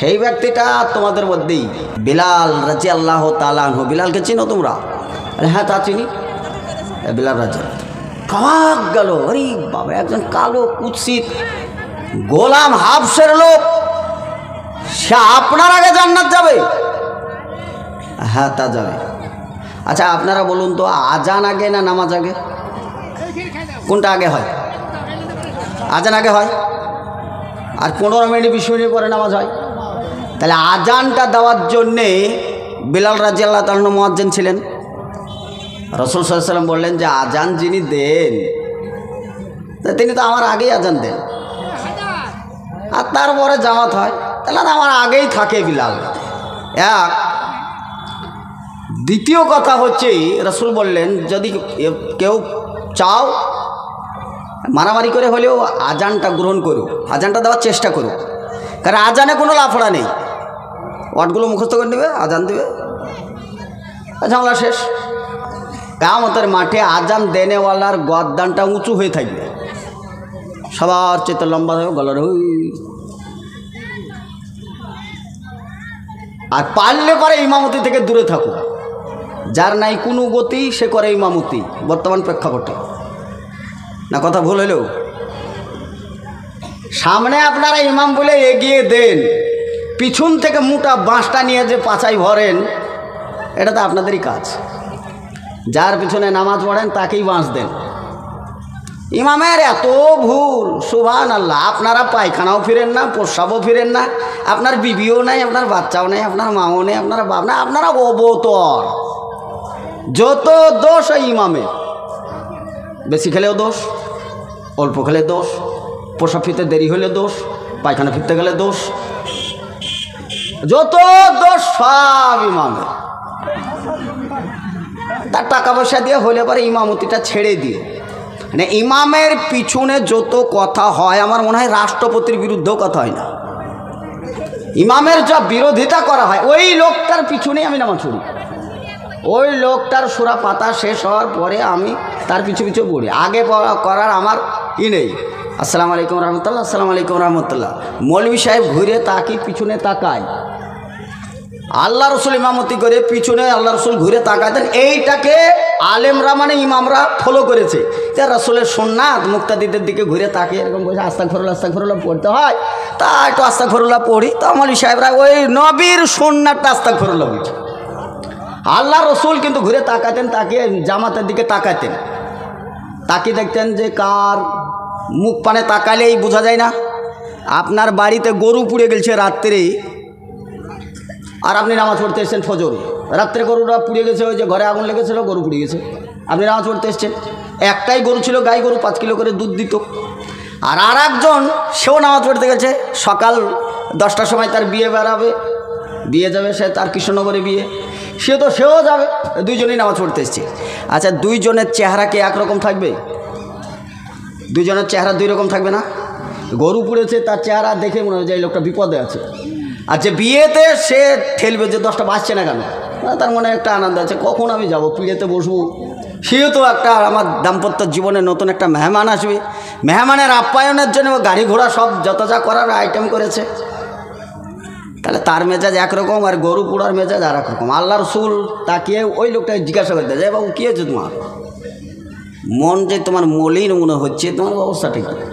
সেই ব্যক্তিটা তোমাদের মধ্যেই বিলাল রাদিয়াল্লাহু তাআলা আনহু। বিলালকে চিনো তোমরা? হ্যাঁ, তা চিনি। বিলাল রাদিয়াল্লাহু কাক গেল, আরে বাবা, একজন কালো কুৎসিত গোলাম হাফসের লোক, সে আপনার আগে জান্নাত যাবে? হ্যাঁ, তা যাবে। আচ্ছা, আপনারা বলুন তো, আজান আগে না নামাজ আগে? কোনটা আগে হয়? আজান আগে হয়, আর 15 মিনিট 20 মিনিট পরে নামাজ হয়। তাহলে আজানটা দেওয়ার জন্যে বিলাল রাদিয়াল্লাহু তাআলা মুয়াজ্জিন ছিলেন। রাসূল সাল্লাল্লাহু আলাইহি ওয়াসাল্লাম বললেন যে আজান যিনি দেন তিনি তো আমার আগেই আজান দেন, আর তারপরে জামাত হয়, তাহলে আমার আগেই থাকে বিলাল। এক। দ্বিতীয় কথা হচ্ছে, রাসূল বললেন যদি কেউ চাও মারামারি করে হলেও আজানটা গ্রহণ করো, আজানটা দেওয়ার চেষ্টা করো, কারণ আজানে কোনো লাফড়া নেই। ওয়ার্ডগুলো মুখস্থ করে নেবে, আজান দেবে, ঝামেলা শেষ। কিয়ামতের মাঠে আজান দেনেওয়ালার গর্দানটা উঁচু হয়ে থাকবে, সবার চেয়ে লম্বা হবে গলার। আর পারলে পরে ইমামতি থেকে দূরে থাকো। যার নাই কোনো গতি সে করে ইমামতি বর্তমান প্রেক্ষাপটে। না কথা ভুল হলেও সামনে আপনারা ইমাম বলে এগিয়ে দেন, পিছন থেকে মোটা বাঁশটা নিয়ে যে পাছায় ভরেন, এটা তো আপনাদেরই কাজ। যার পিছনে নামাজ পড়েন তাকেই বাঁশ দেন। ইমামের এত ভুল, সুবহানাল্লাহ। আপনারা পায়খানাও ফিরেন না, প্রস্রাবও ফিরেন না, আপনার বিবিও নাই, আপনার বাচ্চাও নেই, আপনার মাও নেই, আপনার বাপ না, আপনারা অবতর। যত দোষ ওই ইমামের। বেশি খেলেও দোষ, অল্প খেলে দোষ, প্রস্রাব ফিরতে দেরি হলে দোষ, পায়খানা ফিরতে গেলে দোষ, যত দোষ সব ইমামের। তার টাকা পয়সা দিয়ে হলে পরে ইমামতিটা ছেড়ে দিয়ে, মানে ইমামের পিছনে যত কথা হয়, আমার মনে হয় রাষ্ট্রপতির বিরুদ্ধেও কথা হয় না। ইমামের যা বিরোধিতা করা হয়, ওই লোকটার পিছনেই আমি নামাজ পড়ি। ওই লোকটার সূরা পাতা শেষ হওয়ার পরে আমি তার পিছু পিছু পড়ি। আগে করার আমার নেই। আসসালামু আলাইকুম রহমতুল্লাহ, আসসালামু আলাইকুম রহমতুল্লাহ। মৌলভী সাহেব ঘুরে তাকে পিছনে তাকায়, আল্লাহ রসুল ইমামতি করে পিছনে আল্লাহ রসুল ঘুরে তাকাতেন। এইটাকে আলেমরা মানে ইমামরা ফলো করেছে যে রসুলের সুন্নাত মুক্তাদিদের দিকে ঘুরে তাকিয়ে এরকম বলছে আস্তাগফিরুল্লাহ পড়তে হয়, তা একটু আস্তাগফিরুল্লাহ পড়ি। তো মৌলভী সাহেবরা ওই নবীর সুন্নাতটা আস্তাগফিরুল্লাহ বলছে। আল্লাহ রসুল কিন্তু ঘুরে তাকাতেন, তাকিয়ে জামাতের দিকে তাকাতেন, তাকিয়ে দেখতেন যে কার মুখ পানে তাকালেই বোঝা যায় না। আপনার বাড়িতে গরু পুড়ে গেছে রাত্রে, আর আপনি নামাজ পড়তে এসছেন ফজর, রাত্রে গরুটা পুড়ে গেছে, ওই যে ঘরে আগুন লেগেছিল, গরু পুড়ে গেছে, আপনি নামাজ পড়তে এসছেন। একটাই গরু ছিল, গাই গরু, 5 কিলো করে দুধ দিত। আর একজন সেও নামাজ পড়তে গেছে, সকাল 10টার সময় তার বিয়ে যাবে, সে তার কৃষ্ণনগরে বিয়ে, সেও যাবে, দুইজনেই নামাজ পড়তে এসছে। আচ্ছা, দুইজনের চেহারা কি একরকম থাকবে? দুইজনের চেহারা 2 রকম থাকবে না? গরু পুড়েছে, তার চেহারা দেখে মনে হয় যে এই লোকটা বিপদে আছে। আর যে বিয়েতে সে ঠেলবে যে 10টা বাজছে না কেন, তার মনে একটা আনন্দ আছে, কখন আমি যাব পিড়েতে বসবো। সেও তো একটা আমার দাম্পত্য জীবনে নতুন একটা মেহমান আসবে, মেহমানের আপ্যায়নের জন্য গাড়ি ঘোড়া সব যত যা করার আইটেম করেছে। তাহলে তার মেজাজ একরকম, আর গরু পোড়ার মেজাজ আর একরকম। আল্লাহ রসুল তাকিয়ে ওই লোকটাকে জিজ্ঞাসা করতে যায়, বাবু কী হয়েছে তোমার? মন যে তোমার মলিন মনে হচ্ছে, তোমার অবস্থা ঠিক আছে?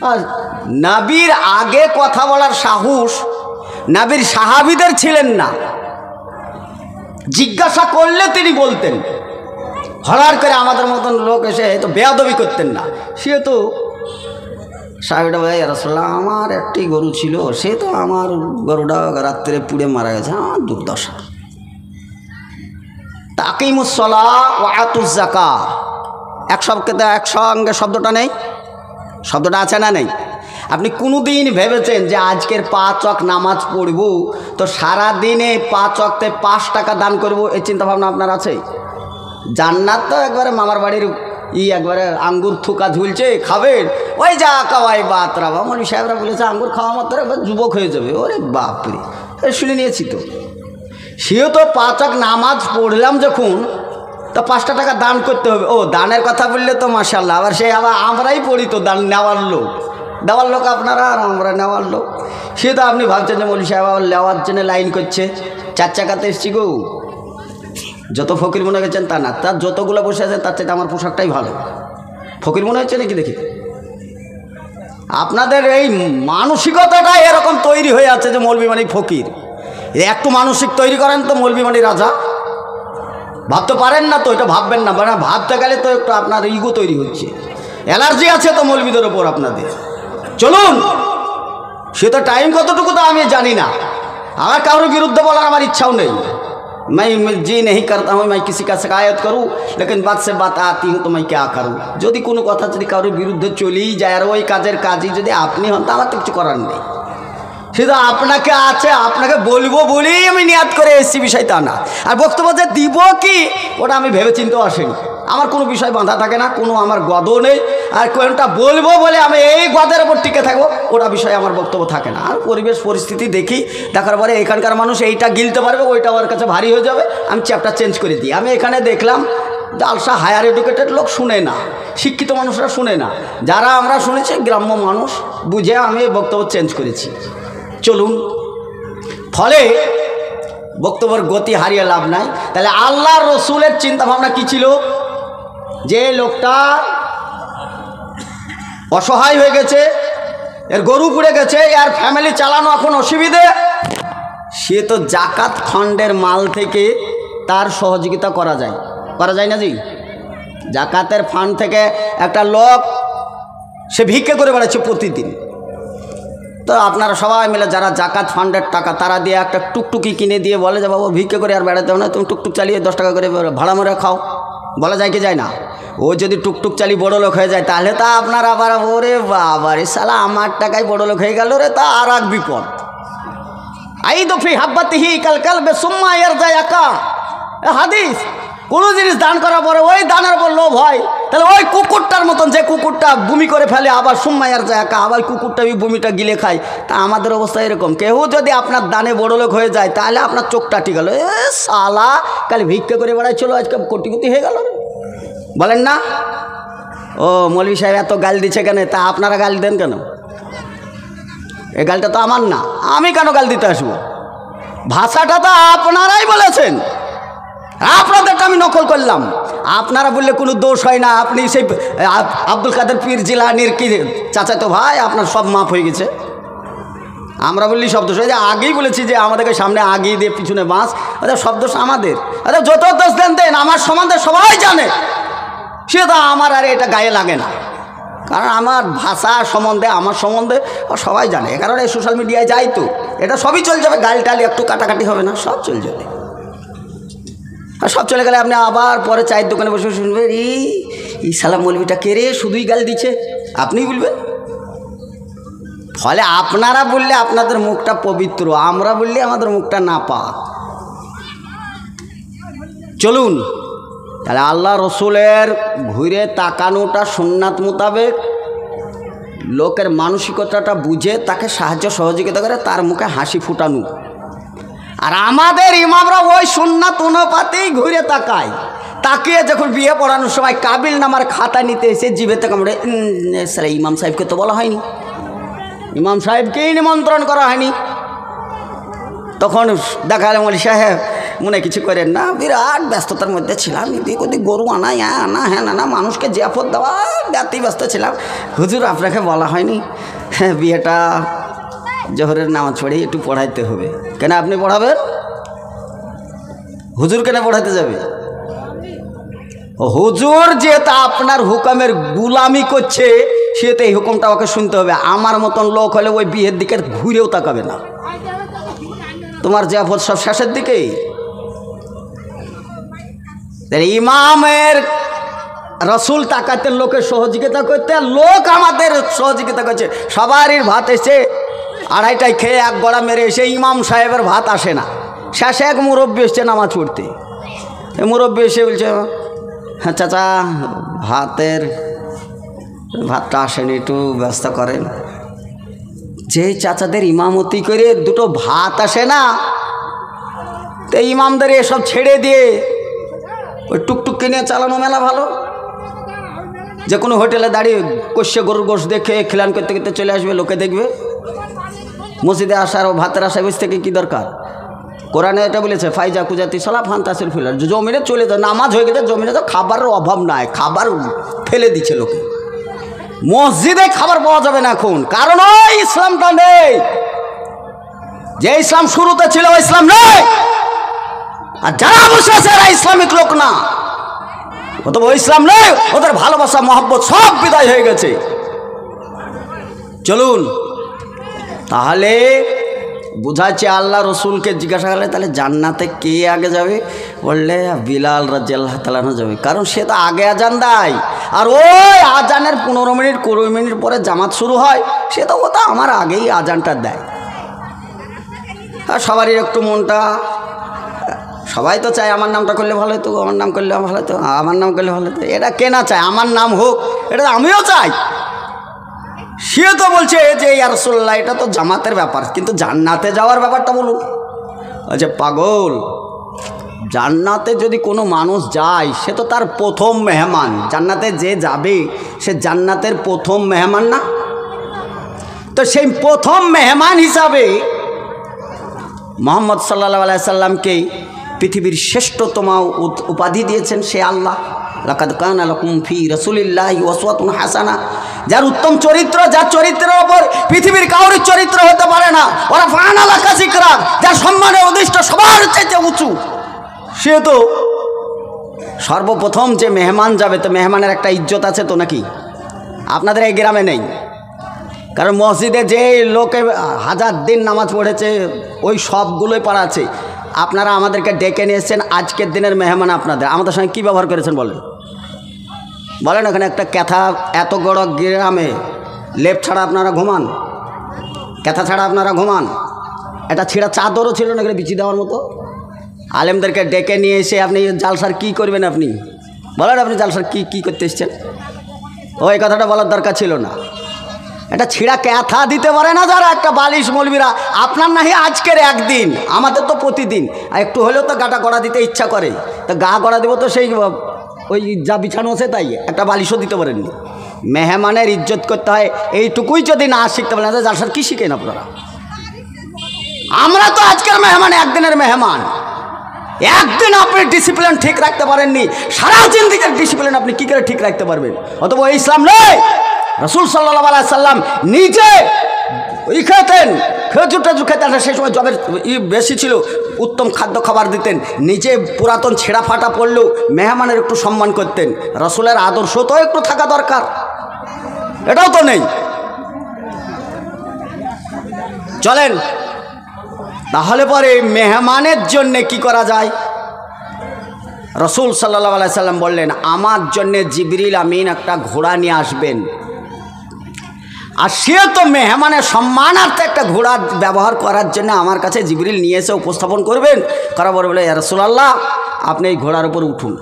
আর নবীর আগে কথা বলার সাহস নবীর সাহাবীদের ছিলেন না। জিজ্ঞাসা করলে তিনি বলতেন, হঠাৎ করে আমাদের মতন লোক এসে তো বেয়াদবি করতেন না। সে তো সাহেবটা ভাই রাসূলুল্লাহ, আমার একটি গরু ছিল, সে তো আমার গরুটা রাত্রে পুড়ে মারা গেছে, আমার দুর্দশা। তাকিমুস সালাহ ওয়া আতুজ যাকাত, একসঙ্গে শব্দটা নেই, শব্দটা আছে না নেই? আপনি কোনোদিন ভেবেছেন যে আজকের 5 ওয়াক্ত নামাজ পড়ব তো সারা দিনে 5 ওয়াক্তে 5 টাকা দান করব, এই চিন্তাভাবনা আপনার আছে? জান্নাত তো একবারে মামার বাড়ির একবারে আঙ্গুর থুকা ঝুলছে, খাবেন, ওই যা কাওয়াই বাতরা। মৌলভী সাহেবরা বলেছে আঙ্গুর খাওয়া মাত্র একবার যুবক হয়ে যাবে। ওরে বাপরে, শুনে নিয়েছি তো। সেও তো 5 ওয়াক্ত নামাজ পড়লাম যখন, তো 5টা টাকা দান করতে হবে। ও দানের কথা বললে তো মাশাআল্লাহ, আবার আমরাই পড়ি তো দান নেওয়ার লোক। দেওয়ার লোক আপনারা আর আমরা নেওয়ার লোক। সে তো আপনি ভাবছেন যে মৌলভী সাহেব আবার নেওয়ার জন্য লাইন করছে, 4 চাকাতে এসছি গো। যত ফকির মনে গেছেন তা না, তার যতগুলো বসে আছে তার চাইতে আমার পোশাকটাই ভালো। ফকির মনে হচ্ছে নাকি দেখি? আপনাদের এই মানসিকতাটা এরকম তৈরি হয়ে আছে যে মৌলভী মানে ফকির। একটু মানসিক তৈরি করেন তো মৌলভী মানে রাজা। ভাবতে পারেন না তো, এটা ভাববেন না, মানে ভাবতে গেলে তো একটু আপনার ইগো তৈরি হচ্ছে। অ্যালার্জি আছে তো মৌলভীদের ওপর আপনাদের। চলুন, সে তো টাইম কতটুকু তো আমি জানি না, আমার কারোর বিরুদ্ধে বলার আমার ইচ্ছাও নেই। मैं जी नहीं करता हूँ, मैं किसी का शिकायत करूँ, लेकिन बात से बात आती हूँ तो मैं क्या करूँ। যদি কোনো কথা যদি কারোর বিরুদ্ধে চলেই যায় আর ওই কাজের কাজই যদি আপনি হন তা আমার তো কিছু করার নেই। শুধু আপনাকে আছে, আপনাকে বলবো বলেই আমি নিয়াত করে এসেছি, বিষয় তা না। আর বক্তব্য যে দিব কি ওটা আমি ভেবে চিন্তেও আসেনি। আমার কোনো বিষয় বাঁধা থাকে না, কোনো আমার গদও নেই। আর কোনটা বলবো বলে আমি এই গদের ওপর টিকে থাকবো ওটা বিষয়ে আমার বক্তব্য থাকে না। আর পরিবেশ পরিস্থিতি দেখি, দেখার পরে এখানকার মানুষ এইটা গিলতে পারবে, ওইটা আমার কাছে ভারী হয়ে যাবে, আমি চ্যাপ্টার চেঞ্জ করে দিই। আমি এখানে দেখলাম জালসা হায়ার এডুকেটেড লোক শুনে না, শিক্ষিত মানুষরা শুনে না, যারা আমরা শুনেছি গ্রাম্য মানুষ বুঝে আমি বক্তব্য চেঞ্জ করেছি। চলুন, ফলে বক্তব্যের গতি হারিয়ে লাভ নাই। তাহলে আল্লাহর রসুলের চিন্তাভাবনা কী ছিল? যে লোকটা অসহায় হয়ে গেছে, এর গরু পুড়ে গেছে, এর ফ্যামিলি চালানো এখন অসুবিধে, সে তো জাকাত ফান্ডের মাল থেকে তার সহযোগিতা করা যায় না জি? জাকাতের ফান্ড থেকে একটা লোক সে ভিক্ষে করে বেড়াচ্ছে প্রতিদিন। তো আপনারা সবাই মিলে যারা জাকাত ফান্ডের টাকা তারা দিয়ে একটা টুকটুকি কিনে দিয়ে বলে যে বাবা ভিক্ষে করে আর বেড়াতে হবে না, তুমি টুকটুক চালিয়ে 10 টাকা করে ভাড়া মরে খাও, বলা যায় কি যায় না? ও যদি টুকটুক চালিয়ে বড় লোক হয়ে যায় তাহলে তা আপনার আবার ওরে বাবা রে শালা আমার টাকায় বড় লোক হয়ে গেল রে, তা আর এক বিপদ। আই দফি হাব্বাতিহি কাল কালবে সুম্মা ইয়ারজায়াকা, হাদিস। কোনো জিনিস দান করার পরে ওই দানের উপর লোভ হয়, তাহলে ওই কুকুরটার মতন যে কুকুরটা বমি করে ফেলে আবার সুম্মা ইয়ারজায়াকা, আবার কুকুরটা ওই বমিটা গিলে খায়। তা আমাদের অবস্থা এরকম, কেউ যদি আপনার দানে বড় লোক হয়ে যায় তাহলে আপনার চোখটা ঠিক গেল, এ শালা কাল ভিক্ষে করে বেড়াচ্ছিল আজকে কোটিপতি হয়ে গেল, বলেন না? ও মৌলভী সাহেব এত গাল দিচ্ছে কেন? তা আপনারা গাল দেন কেন? এই গালটা তো আমার না, আমি কেন গাল দিতে আসবো? ভাষাটা তো আপনারাই বলেছেন, আপনাদেরটা আমি নকল করলাম। আপনারা বললে কোনো দোষ হয় না, আপনি সেই আব্দুল কাদের পীর জিলানির কি চাচাতো ভাই, আপনার সব মাফ হয়ে গেছে। আমরা বললি সব দোষ হয়, যে আগেই বলেছি যে আমাদেরকে সামনে আগিয়ে দিয়ে পিছনে বাঁশ, সব দোষ আমাদের। আরে যত দোষ দেন আমার সম্বন্ধে সবাই জানে, সে তো আমার আর এটা গায়ে লাগে না, কারণ আমার ভাষা সম্বন্ধে আমার সম্বন্ধে সবাই জানে। এ কারণে সোশ্যাল মিডিয়ায় যাই তো এটা সবই চলে যাবে, গাল টাল একটু কাটাকাটি হবে না, সব চলে যাবে। আর সব চলে গেলে আপনি আবার পরে চায়ের দোকানে বসে শুনবেন এই শালা মৌলভীটা কে রে, শুধুই গাল দিচ্ছে, আপনিই বলবেন। ফলে আপনারা বললে আপনাদের মুখটা পবিত্র, আমরা বললে আমাদের মুখটা নাপাক। চলুন, তাহলে আল্লাহ রসুলের ঘুরে তাকানোটা সুন্নাত মোতাবেক, লোকের মানসিকতাটা বুঝে তাকে সাহায্য সহযোগিতা করে, তার মুখে হাসি ফুটানো। আর আমাদের ইমামরা ওই সুন্নাত অনুপাতেই ঘুরে তাকায়, তাকিয়ে যখন বিয়ে পড়ানোর সময় কাবিল নামার খাতা নিতে এসে জিভেতে কামড়ে, সারা ইমাম সাহেবকে তো বলা হয়নি, ইমাম সাহেবকেই নিমন্ত্রণ করা হয়নি। তখন দেখা গেল মৌলভী সাহেব মনে কিছু করেন না, বিরাট ব্যস্ততার মধ্যে ছিলাম, এদিক ওদিক গরু আনা আনা হ্যাঁ না মানুষকে জিয়াফত দেওয়া যাতেই ব্যস্ত ছিলাম। হুজুর আপনাকে বলা হয়নি বিয়েটা জোহরের নামাজ পড়ে একটু পড়াইতে হবে। কেন আপনি পড়াবেন? হুজুর কেন পড়াইতে যাবে? হুজুর যেটা আপনার হুকুমের গুলামি করছে, সে তো এই হুকুমটা ওকে শুনতে হবে। আমার মতন লোক হলে ওই বিয়ের দিকে ঘুরেও তাকাবে না, তোমার জিয়াফত সব শেষের দিকেই। ইমামের রসুল তাকাতেন লোকের সহযোগিতা করতে, লোক আমাদের সহযোগিতা করছে। সবারই ভাত এসে 2:30টায় খেয়ে এক গড়া মেরে এসে ইমাম সাহেবের ভাত আসে না, শেষে এক মুরব্বী এসছে নামাজ পড়তে। এই মুরব্বী এসে বলছে, হ্যাঁ চাচা ভাতটা আসেনি, একটু ব্যবস্থা করেন। যে চাচাদের ইমামতি করে দুটো ভাত আসে না, তো ইমামদের এসব ছেড়ে দিয়ে ওই টুকটুক কিনে চালানো মেলা ভালো। যে কোনো হোটেলে দাঁড়িয়ে কষে গরুর গোশ দেখে খিলান করতে করতে চলে আসবে, লোকে দেখবে। মসজিদে আসার ও ভাতের আশায় বসে থেকে কী দরকার? কোরআনে এটা বলেছে, ফাইজা কুজাতি সালা ফান্তাসিল ফিলার, জমিনে চলে যাও, নামাজ হয়ে গেছে, জমিনে তো খাবারের অভাব নাই, খাবার ফেলে দিচ্ছে লোকে। মসজিদে খাবার পাওয়া যাবে না এখন, কারণ ওই ইসলামটা নেই। যে ইসলাম শুরুতে ছিল ওই ইসলাম নেই, আর যারা বসে আছে এরা ইসলামিক লোক না, অথবা ওই ইসলাম নেই, ওদের ভালোবাসা মহব্বত সব বিদায় হয়ে গেছে। চলুন তাহলে বুঝাচ্ছে, আল্লাহ রসুলকে জিজ্ঞাসা করলে তাহলে জান্নাতে কে আগে যাবে? বললে বিলাল রাদিয়াল্লাহু তাআলা যাবে, কারণ সে তো আগে আজান দেয়, আর ওই আজানের 15 মিনিট 20 মিনিট পরে জামাত শুরু হয়, সে তো ওটা আমার আগেই আজানটা দেয়। আর সবারই একটু মনটা, সবাই তো চায় আমার নামটা করলে ভালো হতো, আমার নাম করলে ভালো হতো, আমার নাম করলে ভালো হতো। এটা কে না চায় আমার নাম হোক? এটা আমিও চাই। সে তো বলছে যে ইয়া রাসূলুল্লাহ এটা তো জামাতের ব্যাপার, কিন্তু জান্নাতে যাওয়ার ব্যাপারটা বলুন। আচ্ছা পাগল, জান্নাতে যদি কোনো মানুষ যায় সে তো তার প্রথম মেহমান। জান্নাতে যে যাবে সে জান্নাতের প্রথম মেহমান না? তো সেই প্রথম মেহমান হিসাবে মুহাম্মদ সাল্লাল্লাহু আলাইহি সাল্লামকে পৃথিবীর শ্রেষ্ঠতম উপাধি দিয়েছেন সে আল্লাহ। লাকাদ কানা লাকুম ফি রাসূলিল্লাহি উসওয়াতুন হাসানা, যার উত্তম চরিত্র, যার চরিত্রের ওপর পৃথিবীর কাউর চরিত্র হতে পারে না। ওরা ফানা লাকা যিকরা, যার সম্মানের উদ্দিষ্ট সবার চাইতে উঁচু, সে তো সর্বপ্রথম যে মেহমান যাবে, তো মেহমানের একটা ইজ্জত আছে তো নাকি? আপনাদের এই গ্রামে নেই, কারণ মসজিদে যে লোকে 1000 দিন নামাজ পড়েছে ওই সবগুলোই পড়াচ্ছে। আপনারা আমাদেরকে ডেকে নিয়ে এসেছেন, আজকের দিনের মেহমান আপনাদের, আমাদের সঙ্গে কী ব্যবহার করেছেন বলেন? বলেন ওখানে একটা ক্যাথা, এত বড় গ্রামে লেপ ছাড়া আপনারা ঘুমান, ক্যাথা ছাড়া আপনারা ঘুমান, একটা ছিঁড়া চাদরও ছিল না বিচি দেওয়ার মতো। আলেমদেরকে ডেকে নিয়ে এসে আপনি জালসার কী করবেন? আপনি বলেন, আপনি জালসার কী করতে এসছেন? ওই কথাটা বলার দরকার ছিল না। একটা ছিঁড়া ক্যাথা দিতে পারে না যারা, একটা বালিশ মৌলবীরা, আপনার নাহি আজকের একদিন, আমাদের তো প্রতিদিন। আর একটু হলেও তো গাটা গড়া দিতে ইচ্ছা করে, তো গা গড়া দেবো তো সেই ওই যা বিছানো আছে তাই, একটা বালিশও দিতে পারেননি। মেহমানের ইজ্জত করতে হয়, এইটুকুই যদি না শিখতে পারেন জালসার কী শিখেন আপনারা? আমরা তো আজকের মেহমান, একদিনের মেহমান। একদিন আপনি ডিসিপ্লিন ঠিক রাখতে পারেননি, সারা জিন্দেগীর ডিসিপ্লিন আপনি কী করে ঠিক রাখতে পারবেন? অথবা ইসলাম নয়। রাসূল সাল্লাল্লাহু আলাইহি সাল্লাম নিজে খেতেন, খেজুর টেজুর খেতেন, সেই সময় জবের বেশি ছিল, উত্তম খাদ্য খাবার দিতেন, নিজে পুরাতন ছেঁড়া ফাটা পড়লেও মেহমানের একটু সম্মান করতেন। রাসূলের আদর্শ তো একটু থাকা দরকার, এটাও তো নেই। চলেন তাহলে পরে মেহমানের জন্যে কি করা যায়? রাসূল সাল্লাল্লাহু আলাইহি সাল্লাম বললেন, আমার জন্যে জিবরিল আমিন একটা ঘোড়া নিয়ে আসবেন। আর সে তো মেহমানের সম্মানার্থে একটা ঘোড়া ব্যবহার করার জন্য আমার কাছে জিবরিল নিয়ে এসে উপস্থাপন করবেন। করার পরে বলে, ইয়া রাসূলুল্লাহ আপনি এই ঘোড়ার উপর উঠুন,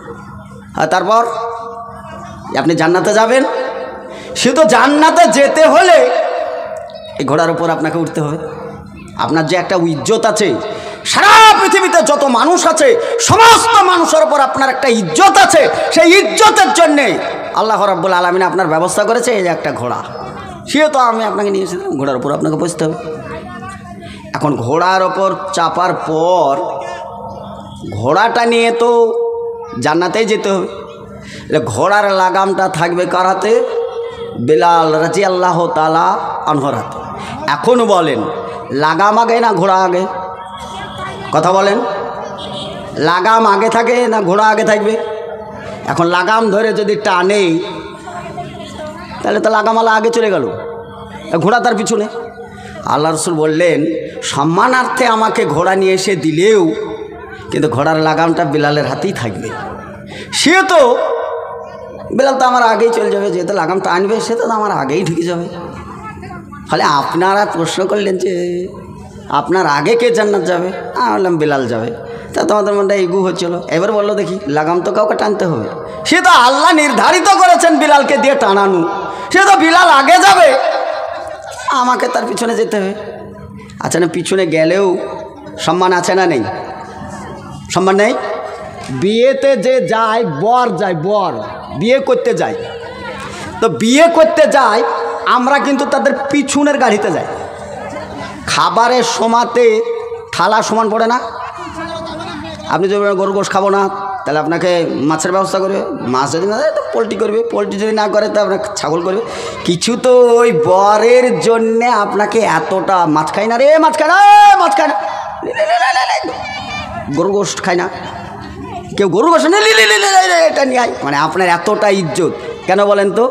আর তারপর আপনি জান্নাতে যাবেন। সে তো জান্নাতে যেতে হলে এই ঘোড়ার উপর আপনাকে উঠতে হবে। আপনার যে একটা ইজ্জত আছে, সারা পৃথিবীতে যত মানুষ আছে সমস্ত মানুষের উপর আপনার একটা ইজ্জত আছে, সেই ইজ্জতের জন্যে আল্লাহ রাব্বুল আলামিন আপনার ব্যবস্থা করেছে এই যে একটা ঘোড়া। সে তো আমি আপনাকে নিয়ে এসেছিলাম, ঘোড়ার উপর আপনাকে বসতে হবে। এখন ঘোড়ার ওপর চাপার পর ঘোড়াটা নিয়ে তো জান্নাতেই যেতে হবে। ঘোড়ার লাগামটা থাকবে কার হাতে? বিলাল রাদিয়াল্লাহু তাআলা আনহুর হাতে। এখন বলেন লাগাম আগে না ঘোড়া আগে? কথা বলেন, লাগাম আগে থাকে না ঘোড়া আগে থাকবে? এখন লাগাম ধরে যদি টানে তাহলে তো লাগামওয়ালা আগে চলে গেল, ঘোড়া তার পিছনে। আল্লাহ রসুল বললেন, সম্মানার্থে আমাকে ঘোড়া নিয়ে এসে দিলেও কিন্তু ঘোড়ার লাগামটা বিলালের হাতেই থাকবে। সে তো বিলাল তো আমার আগেই চলে যাবে, যেহেতু লাগামটা আনবে সে তো আমার আগেই ঢুকে যাবে। ফলে আপনারা প্রশ্ন করলেন যে আপনার আগে কে জান্নাত যাবে? আমি বললাম বিলাল যাবে। তা তোমাদের মধ্যে ইগু হচ্ছিল। এবার বললো দেখি লাগাম তো কাউকে টানতে হবে, সে তো আল্লাহ নির্ধারিত করেছেন বিলালকে দিয়ে টানানো, সে তো বিলাল আগে যাবে, আমাকে তার পিছনে যেতে হবে। আচ্ছা না, পিছনে গেলেও সম্মান আছে না নেই? সম্মান নেই? বিয়েতে যে যায় বর যায়, বর বিয়ে করতে যায়, তো বিয়ে করতে যাই আমরা কিন্তু তাদের পিছনের গাড়িতে যাই। খাবারের সময়তে থালা সমান পড়ে না। আপনি যদি গরুর গোশ খাবো না তাহলে আপনাকে মাছের ব্যবস্থা করবে, মাছ যদি না দেয় তো পোলট্রি করবে, পোলট্রি যদি না করে তো আপনাকে ছাগল করবে। কিছু তো ওই বরের জন্যে আপনাকে এতটা মাছ খাই না রে, মাছ খায় না, মাছ খায় না, গরুর গোশ খায় না, কেউ গরুর গোশ এটা নিয়ে আয়, মানে আপনার এতটা ইজ্জত কেন বলেন তো?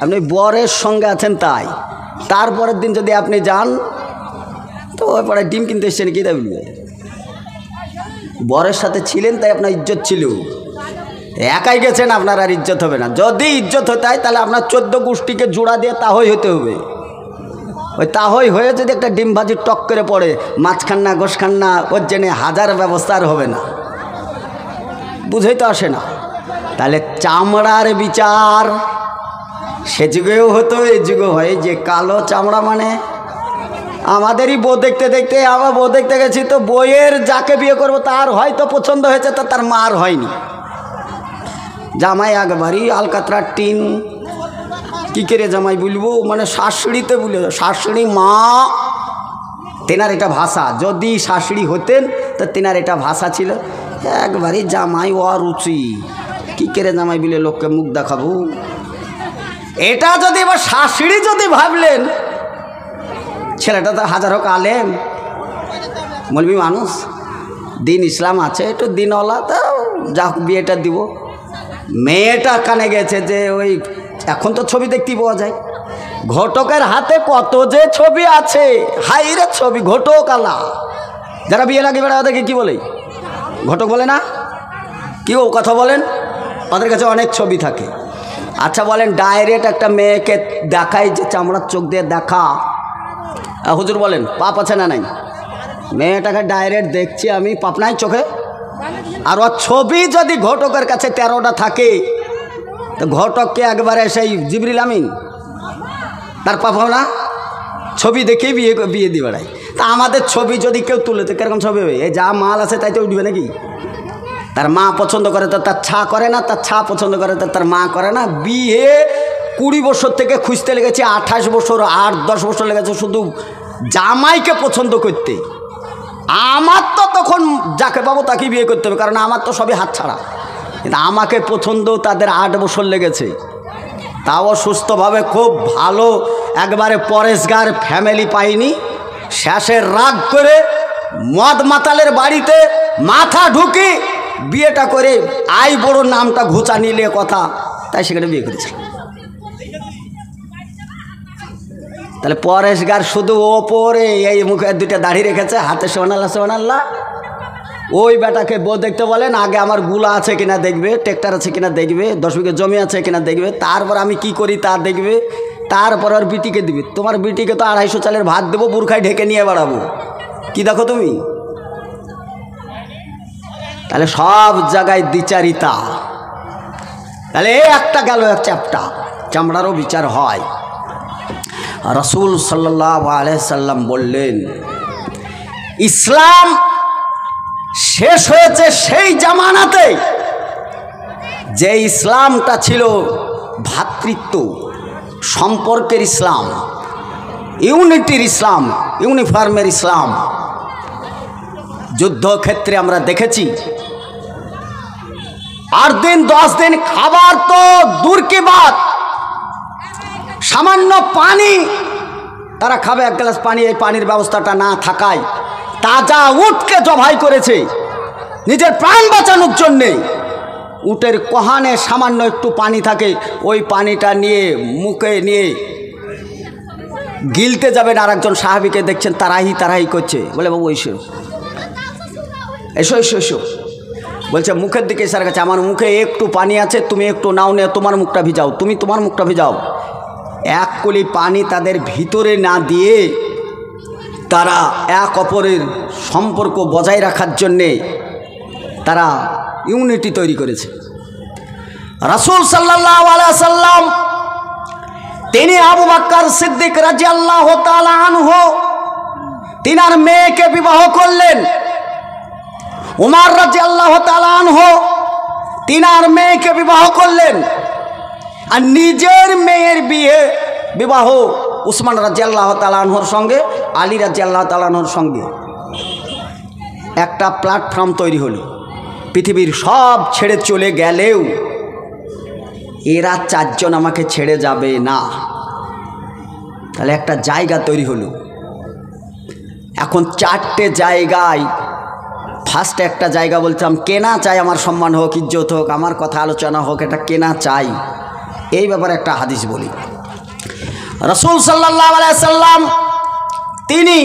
আপনি বরের সঙ্গে আছেন তাই। তারপরের দিন যদি আপনি যান তো ওই পরে ডিম কিনতে এসছেন কি তাই বলবে, বরের সাথে ছিলেন তাই আপনার ইজ্জত ছিল। একাই গেছেন আপনার আর ইজ্জত হবে না। যদি ইজ্জত হতে হয় তাহলে আপনার 14 গোষ্ঠীকে জোড়া দিয়ে তাহই হতে হবে। ওই তাহই হয়ে যদি একটা ডিম ভাজি টক করে পড়ে, মাছ খান না গোশ খান না, ওর জন্যে হাজার ব্যবস্থা আর হবে না। বুঝেই তো আসে না। তাহলে চামড়ার বিচার সে যুগেও হতো, এ যুগে হয়। যে কালো চামড়া মানে আমাদেরই বউ দেখতে দেখতে, আমার বউ দেখতে গেছি তো বইয়ের যাকে বিয়ে করবো তার হয়তো পছন্দ হয়েছে, তো তার মার হয়নি। জামাই একবারই আলকাতরা টিন, কী করে জামাই বলবো, মানে শাশুড়িতে বলে, শাশুড়ি মা, তেনার এটা ভাষা। যদি শাশুড়ি হতেন তো তেনার এটা ভাষা ছিল, একবারই জামাই অরুচি, কী করে জামাই বলে লোককে মুখ দেখাবো। এটা যদি এবার শাশুড়ি যদি ভাবলেন, ছেলেটা তো হাজার হোক আলেম মৌলবি মানুষ, দিন ইসলাম আছে, একটু দিনওয়ালা, তা যা বিয়েটা দিব। মেয়েটা কানে গেছে যে ওই এখন তো ছবি দেখতেই পাওয়া যায়, ঘটকের হাতে কত যে ছবি আছে, হাইরে ছবি ঘটক আলা। যারা বিয়ে লাগে বেড়া ওদেরকে কী বলে, ঘটক বলে না, কি ও কথা বলেন, ওদের কাছে অনেক ছবি থাকে। আচ্ছা বলেন ডাইরেক্ট একটা মেয়েকে দেখাই যে চামড়ার চোখ দিয়ে দেখা, হুজুর বলেন পাপ আছে না নাই? মেয়েটাকে ডাইরেক্ট দেখছি আমি, পাপ নাই চোখে? আর ওর ছবি যদি ঘটকের কাছে 13টা থাকে তো ঘটককে একবারে সেই জিবরিল আমিন, তার পাপ হবে না? ছবি দেখেই বিয়ে দিয়ে বেড়ায়। তা আমাদের ছবি যদি কেউ তুলে তো কীরকম ছবি হবে? এই যা মাল আছে তাই তো উঠবে নাকি? তার মা পছন্দ করে তো তার ছা করে না, তার ছা পছন্দ করে তো তার মা করে না। বিয়ে 20 বছর থেকে খুঁজতে লেগেছে, 28 বছর 8-10 বছর লেগেছে শুধু জামাইকে পছন্দ করতে। আমার তো তখন যাকে পাবো তাকেই বিয়ে করতে হবে, কারণ আমার তো সবই হাত ছাড়া। কিন্তু আমাকে পছন্দ তাদের 8 বছর লেগেছে, তাও সুস্থভাবে খুব ভালো একবারে পরেশগার ফ্যামিলি পাইনি। শেষে রাগ করে মদ মাতালের বাড়িতে মাথা ঢুকি বিয়েটা করে, আই বড় নামটা ঘুচা নিলে কথা, তাই সেখানে বিয়ে করেছিল। তাহলে পরেশগার শুধু ওপরে এই মুখে 2টা দাড়ি রেখেছে, হাতে সোনাল্লা সোনাল্লা। ওই বেটাকে বউ দেখতে বলেন, আগে আমার গুলা আছে কিনা দেখবে, ট্রেক্টর আছে কিনা দেখবে, 10 বিঘে জমি আছে কিনা দেখবে, তারপর আমি কি করি তা দেখবে, তারপর আর বিটিকে দিবে। তোমার বিটিকে তো 250 চালের ভাত দেবো, বুরখায় ঢেকে নিয়ে বেড়াবো, কি দেখো তুমি? তাহলে সব জায়গায় দ্বিচারিতা। তাহলে একটা গেল এক চ্যাপ্টা, চামড়ারও বিচার হয়। রাসূল সাল্লাল্লাহু আলাইহি সাল্লাম বললেন, ইসলাম শেষ হয়েছে সেই জামানাতে যে ইসলামটা ছিল ভ্রাতৃত্ব সম্পর্কের ইসলাম, ইউনিটির ইসলাম, ইউনিফর্মের ইসলাম। যুদ্ধক্ষেত্রে আমরা দেখেছি 8 দিন 10 দিন খাবার তো দূর কি বাত, সামান্য পানি তারা খাবে, 1 গ্লাস পানি, এই পানির ব্যবস্থাটা না থাকায় তাজা উটকে জবাই করেছে নিজের প্রাণ বাঁচানোর জন্যে। উটের কোহানে সামান্য একটু পানি থাকে, ওই পানিটা নিয়ে মুখে নিয়ে গিলতে যাবেন, আর একজন সাহাবীকে দেখছেন তারাহি করছে, বলে বাবু এসো এসো এসো এসো, বলছে মুখের দিকে ইশারা করছে, আমার মুখে একটু পানি আছে, তুমি একটু নাও, নিয়ে তোমার মুখটা ভিজাও, তুমি তোমার মুখটা ভিজাও। 1 কলি পানি তাদের ভিতরে না দিয়ে তারা এক অপরের সম্পর্ক বজায় রাখার জন্যে তারা ইউনিটি তৈরি করেছে। রাসূল সাল্লাল্লাহু আলাইহি সাল্লাম তিনি আবু বকর সিদ্দিক রাদিয়াল্লাহু তাআলা আনহু তিনার মেয়েকে বিবাহ করলেন। উমর রাদিয়াল্লাহু তাআলা আনহু তিনার মেয়েকে বিবাহ করলেন। আর নিজের মেয়ের বিবাহ উসমান রাদিয়াল্লাহু তাআলা আনহুর সঙ্গে আলী রাদিয়াল্লাহু তাআলা আনহুর সঙ্গে একটা প্ল্যাটফর্ম তৈরি হলো। পৃথিবীর সব ছেড়ে চলে গেলেও এরা চারজন আমাকে ছেড়ে যাবে না। তাহলে একটা জায়গা তৈরি হলো। এখন চারটে জায়গায় ফার্স্ট একটা জায়গা বলতাম কেনা চাই, আমার সম্মান হোক, ইজ্জত হোক, আমার কথা আলোচনা হোক, এটা কেনা চাই। এই ব্যাপারে একটা হাদিস বলি। রাসূল সাল্লাল্লাহু আলাইহি সাল্লাম তিনি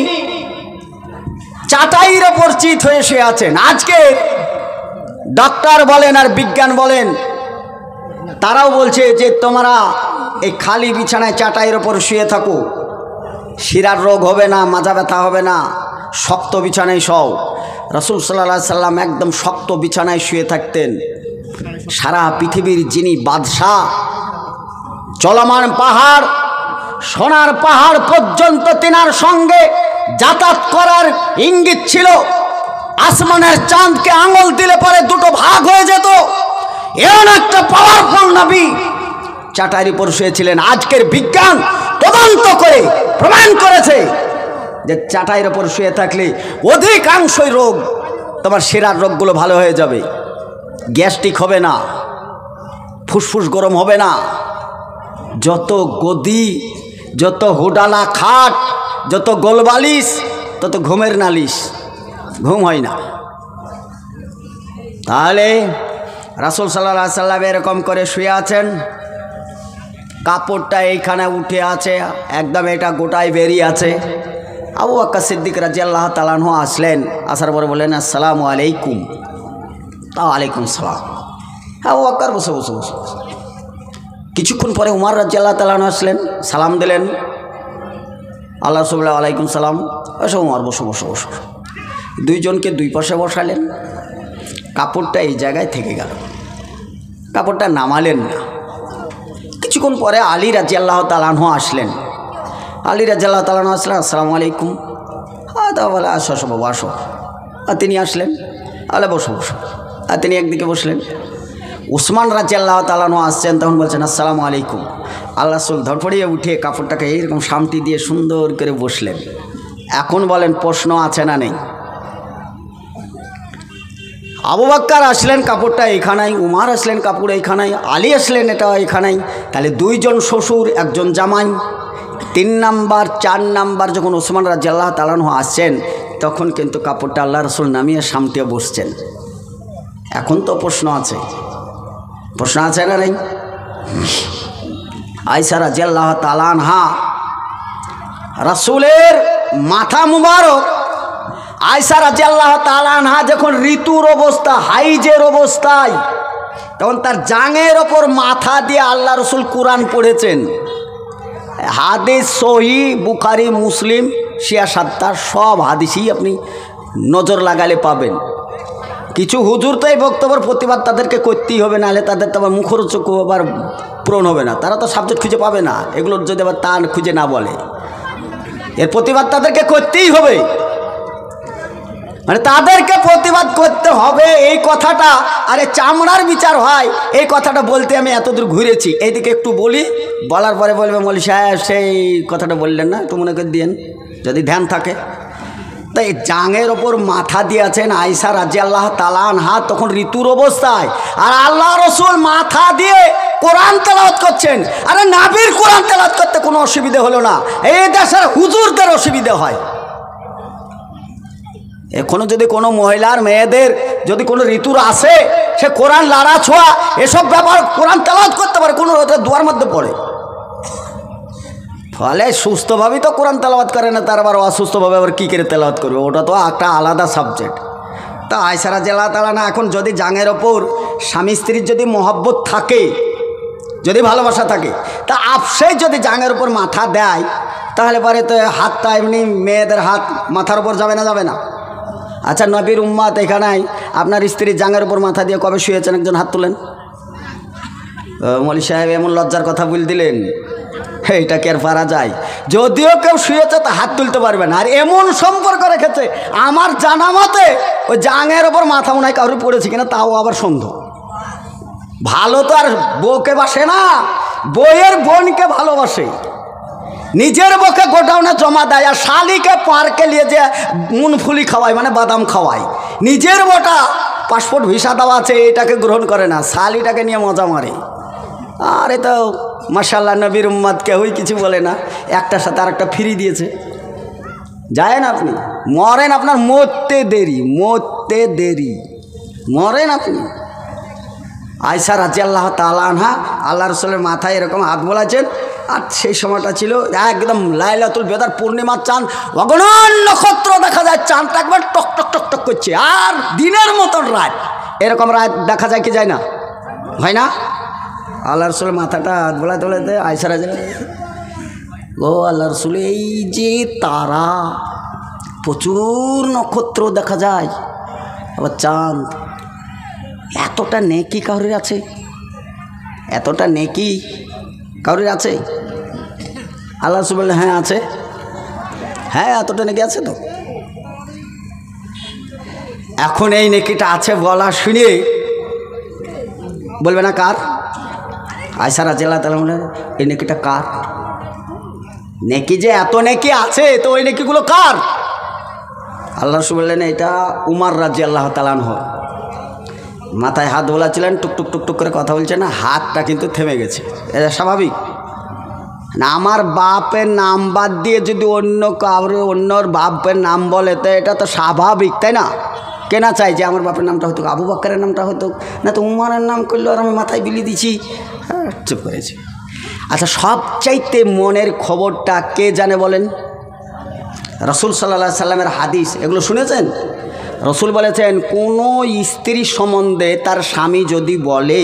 চাটাইয়ের ওপর চিত হয়ে শুয়ে আছেন। আজকে ডাক্তার বলেন আর বিজ্ঞান বলেন, তারাও বলছে যে তোমরা এই খালি বিছানায় চাটাইয়ের ওপর শুয়ে থাকো, শিরার রোগ হবে না, মাজা ব্যথা হবে না, শক্ত বিছানায় শও। রাসূল সাল্লাল্লাহু আলাইহি সাল্লাম একদম শক্ত বিছানায় শুয়ে থাকতেন। সারা পৃথিবীর যিনি বাদশাহ, চলমান পাহাড়, সোনার পাহাড় পর্যন্ত তিনার সঙ্গে যাতায়াত করার ইঙ্গিত ছিল। আসমানের চাঁদকে আঙুল দিলে পরে দুটো ভাগ হয়ে যেত। এমন একটা পাওয়ারফুল নবী চাটাইয়ের উপর শুয়েছিলেন। আজকের বিজ্ঞান তদন্ত করে প্রমাণ করেছে যে চাটাইয়ের উপর শুয়ে থাকলে অধিকাংশই রোগ, তোমার শিরার রোগগুলো ভালো হয়ে যাবে, গ্যাস্ট্রিক হবে না, ফুসফুস গরম হবে না। যত গদি, যত হুডালা খাট, যত গোলবালিশ, তত ঘুমের নালিশ, ঘুম হয় না। তাহলে রাসূল সাল্লাল্লাহু আলাইহি সাল্লাম এরকম করে শুয়ে আছেন, কাপড়টা এইখানে উঠে আছে, একদম এটা গোটায় বেরিয়ে আছে। আবু বকর সিদ্দিক রাদিয়াল্লাহু তাআলা আনহু আসলেন, আসার পরে বললেন আসসালামু আলাইকুম। ওয়ালাইকুম সালাম। আবু বকর বসে বসে বসে কিছুক্ষণ পরে উমর রাদিয়াল্লাহু তাআলা আনহু আসলেন, সালাম দিলেন। আল্লাহ রাসূলুল্লাহ ওয়ালাইকুম সালাম। বসো উমর, বসো বসো বসো। দুইজনকে দুই পাশে বসালেন। কাপড়টা এই জায়গায় থেকে গেল, কাপড়টা নামালেন না। কিছুক্ষণ পরে আলী রাদিয়াল্লাহু তাআলা আনহু আসলেন। আলী রাদিয়াল্লাহু তাআলা আনহু আসলেন, আসসালামু আলাইকুম। তা বলে আসো আসো বাবু আসো। আর তিনি আসলেন, আলে বসো বসো। আর তিনি একদিকে বসলেন। উসমান রাদিয়াল্লাহু তাআলা আনহু আসছেন, তখন বলছেন আসসালামু আলাইকুম। আল্লাহ রাসূল ধরফড়িয়ে উঠে কাপড়টাকে এইরকম শান্তি দিয়ে সুন্দর করে বসলেন। এখন বলেন প্রশ্ন আছে না নেই? আবু বকর আসলেন, কাপড়টা এইখানেই, উমর আসলেন, কাপড় এইখানেই, আলী আসলেন, এটা এইখানেই। তাহলে দুইজন শ্বশুর, একজন জামাই। 3 নাম্বার 4 নাম্বার যখন উসমান রাদিয়াল্লাহু তাআলা আনহু আসছেন, তখন কিন্তু কাপড়টা আল্লাহ রাসূল নামিয়ে সামনে বসছেন। এখন তো প্রশ্ন আছে, প্রশ্ন আছে না নেই? আয়েশা রাদিয়াল্লাহু তাআলা আনহা, রাসূলের মাথা মুবারক আয়েশা রাদিয়াল্লাহু তাআলা আনহা যখন ঋতুর অবস্থা, হাইজের অবস্থায়, তখন তার জাঙের ওপর মাথা দিয়ে আল্লাহ রাসূল কোরআন পড়েছেন। হাদিস সহিহ, বুখারী, মুসলিম, শিয়া 7টা সব হাদিসই আপনি নজর লাগালে পাবেন। কিছু হুজুর তো এই বক্তব্যের প্রতিবাদ তাদেরকে করতেই হবে, নাহলে তাদের তো আবার মুখরোচক আবার পূরণ হবে না। তারা তো সাবজেক্ট খুঁজে পাবে না, এগুলোর যদি আবার তা খুঁজে না বলে, এর প্রতিবাদ তাদেরকে করতেই হবে। মানে তাদেরকে প্রতিবাদ করতে হবে এই কথাটা, আরে চামড়ার বিচার হয় এই কথাটা বলতে আমি এতদূর ঘুরেছি। এইদিকে একটু বলি, বলার পরে বলবে মৌলভী সাহেব সেই কথাটা বললেন না, একটু মনে করে দিয়েন যদি ধ্যান থাকে। তাই জাঙের ওপর মাথা দিয়েছেন আয়েশা রাদিয়াল্লাহু তাআলা আনহা তখন ঋতুর অবস্থায়, আর আল্লাহ রাসূল মাথা দিয়ে কোরআন তেলাওয়াত করছেন। আরে নবীর কোরআন তেলাওয়াত করতে কোনো অসুবিধা হলো না, এই দেশের হুজুরদের অসুবিধা হয়। এখনো যদি কোনো মহিলার মেয়েদের যদি কোনো ঋতুর আসে, সে কোরআন লাড়া ছোঁয়া এসব ব্যাপার কোরআন তেলাওয়াত করতে পারে, কোনো দুয়ার মধ্যে পড়ে। ফলে সুস্থভাবেই তো কোরআন তেলাওয়াত করে না, তার আবার অসুস্থভাবে আবার কী করে তেলাওয়াত করবে, ওটা তো একটা আলাদা সাবজেক্ট। তা আয়েশা রাদিয়াল্লাহু তাআলা না, এখন যদি জাঙের ওপর স্বামী স্ত্রীর যদি মহব্বত থাকে, যদি ভালোবাসা থাকে, তা আপসেই যদি জাঙের ওপর মাথা দেয়, তাহলে পরে তো হাতটা এমনি মেয়েদের হাত মাথার ওপর যাবে না, যাবে না? আচ্ছা নবীর উম্মত এখানে আপনার স্ত্রীর জাঙের উপর মাথা দিয়ে কবে শুয়েছেন? একজন হাত তুলেন। মৌলভী সাহেব এমন লজ্জার কথা বলে দিলেন, এইটা কি আর পারা যায়? যদিও কেউ শুয়েছে তা হাত তুলতে পারবে না। আর এমন সম্পর্ক রেখেছে, আমার জানা মতে ওই জাঙের ওপর মাথা মনে হয় কারোর পড়েছে কিনা তাও আবার সন্দেহ। ভালো তো আর বউকে বাসে না, বইয়ের বোনকে ভালোবাসে, নিজের বকে গোডাউনে জমা দেয়, আর শালিকে পার্কে নিয়ে যে মুনফুলি খাওয়ায়, মানে বাদাম খাওয়ায়। নিজের বটা পাসপোর্ট ভিসা দেওয়া আছে, এটাকে গ্রহণ করে না, শালিটাকে নিয়ে মজা মারে। আরে তো মাশাআল্লাহ নবীর উম্মত কেউই কিছু বলে না, একটার সাথে আর একটা ফ্রি দিয়েছে। যায়েন আপনি, মরেন, আপনার মরতে দেরি, মরতে দেরি, মরেন আপনি। আয়েশা রাদিয়াল্লাহু তাআলা আনহা আল্লাহ রাসূলের মাথায় এরকম হাত বোলাচ্ছেন, আর সেই সময়টা ছিল একদম লাইলাতুল বেদার, পূর্ণিমার চাঁদ, অগণন নক্ষত্র দেখা যায়, চাঁদটা একবার টক টক টক টক করছে, আর দিনের মতন রাত, এরকম রাত দেখা যায় কি যায় না, হয় না? আল্লাহ রাসূলের মাথাটা হাত বোলাতে বলাতে আয়েশা রাদিয়াল্লাহু, ও আল্লাহ রাসূল, এই যে তারা, প্রচুর নক্ষত্র দেখা যায়, আবার চাঁদ, এতটা নেকি কারোর আছে? এতটা নেকি কারোর আছে? আল্লাহ রাসূল বললেন, হ্যাঁ আছে, হ্যাঁ এতটা নেকি আছে। তো এখন এই নেকিটা আছে বলা শুনে বলবে না কার? আয়েশা রাদিয়াল্লাহু তাআলা বলেন, এই নেকিটা কার? নেকি যে এত নেকি আছে, তো ওই নেকিগুলো কার? আল্লাহ রাসূল বললেন, এটা উমর রাদিয়াল্লাহু তাআলা আনহু। মাথায় হাত বোলাচ্ছিলেন, টুকটুক টুকটুক করে কথা বলছেন, না হাতটা কিন্তু থেমে গেছে। এটা স্বাভাবিক না? আমার বাপের নাম বাদ দিয়ে যদি অন্য কারো অন্যর বাপের নাম বলে, তো এটা তো স্বাভাবিক, তাই না? কেনা চাই যে আমার বাপের নামটা হতো, আবু বকরের নামটা হতো না, তো উমরের নাম করলো, আর আমি মাথায় বিলি দিছি, হ্যাঁ চুপ করেছি। আচ্ছা, সবচাইতে মনের খবরটা কে জানে বলেন? রাসূল সাল্লাল্লাহু আলাইহি সাল্লামের হাদিস, এগুলো শুনেছেন? রাসূল বলেছেন, কোনো স্ত্রী সম্বন্ধে তার স্বামী যদি বলে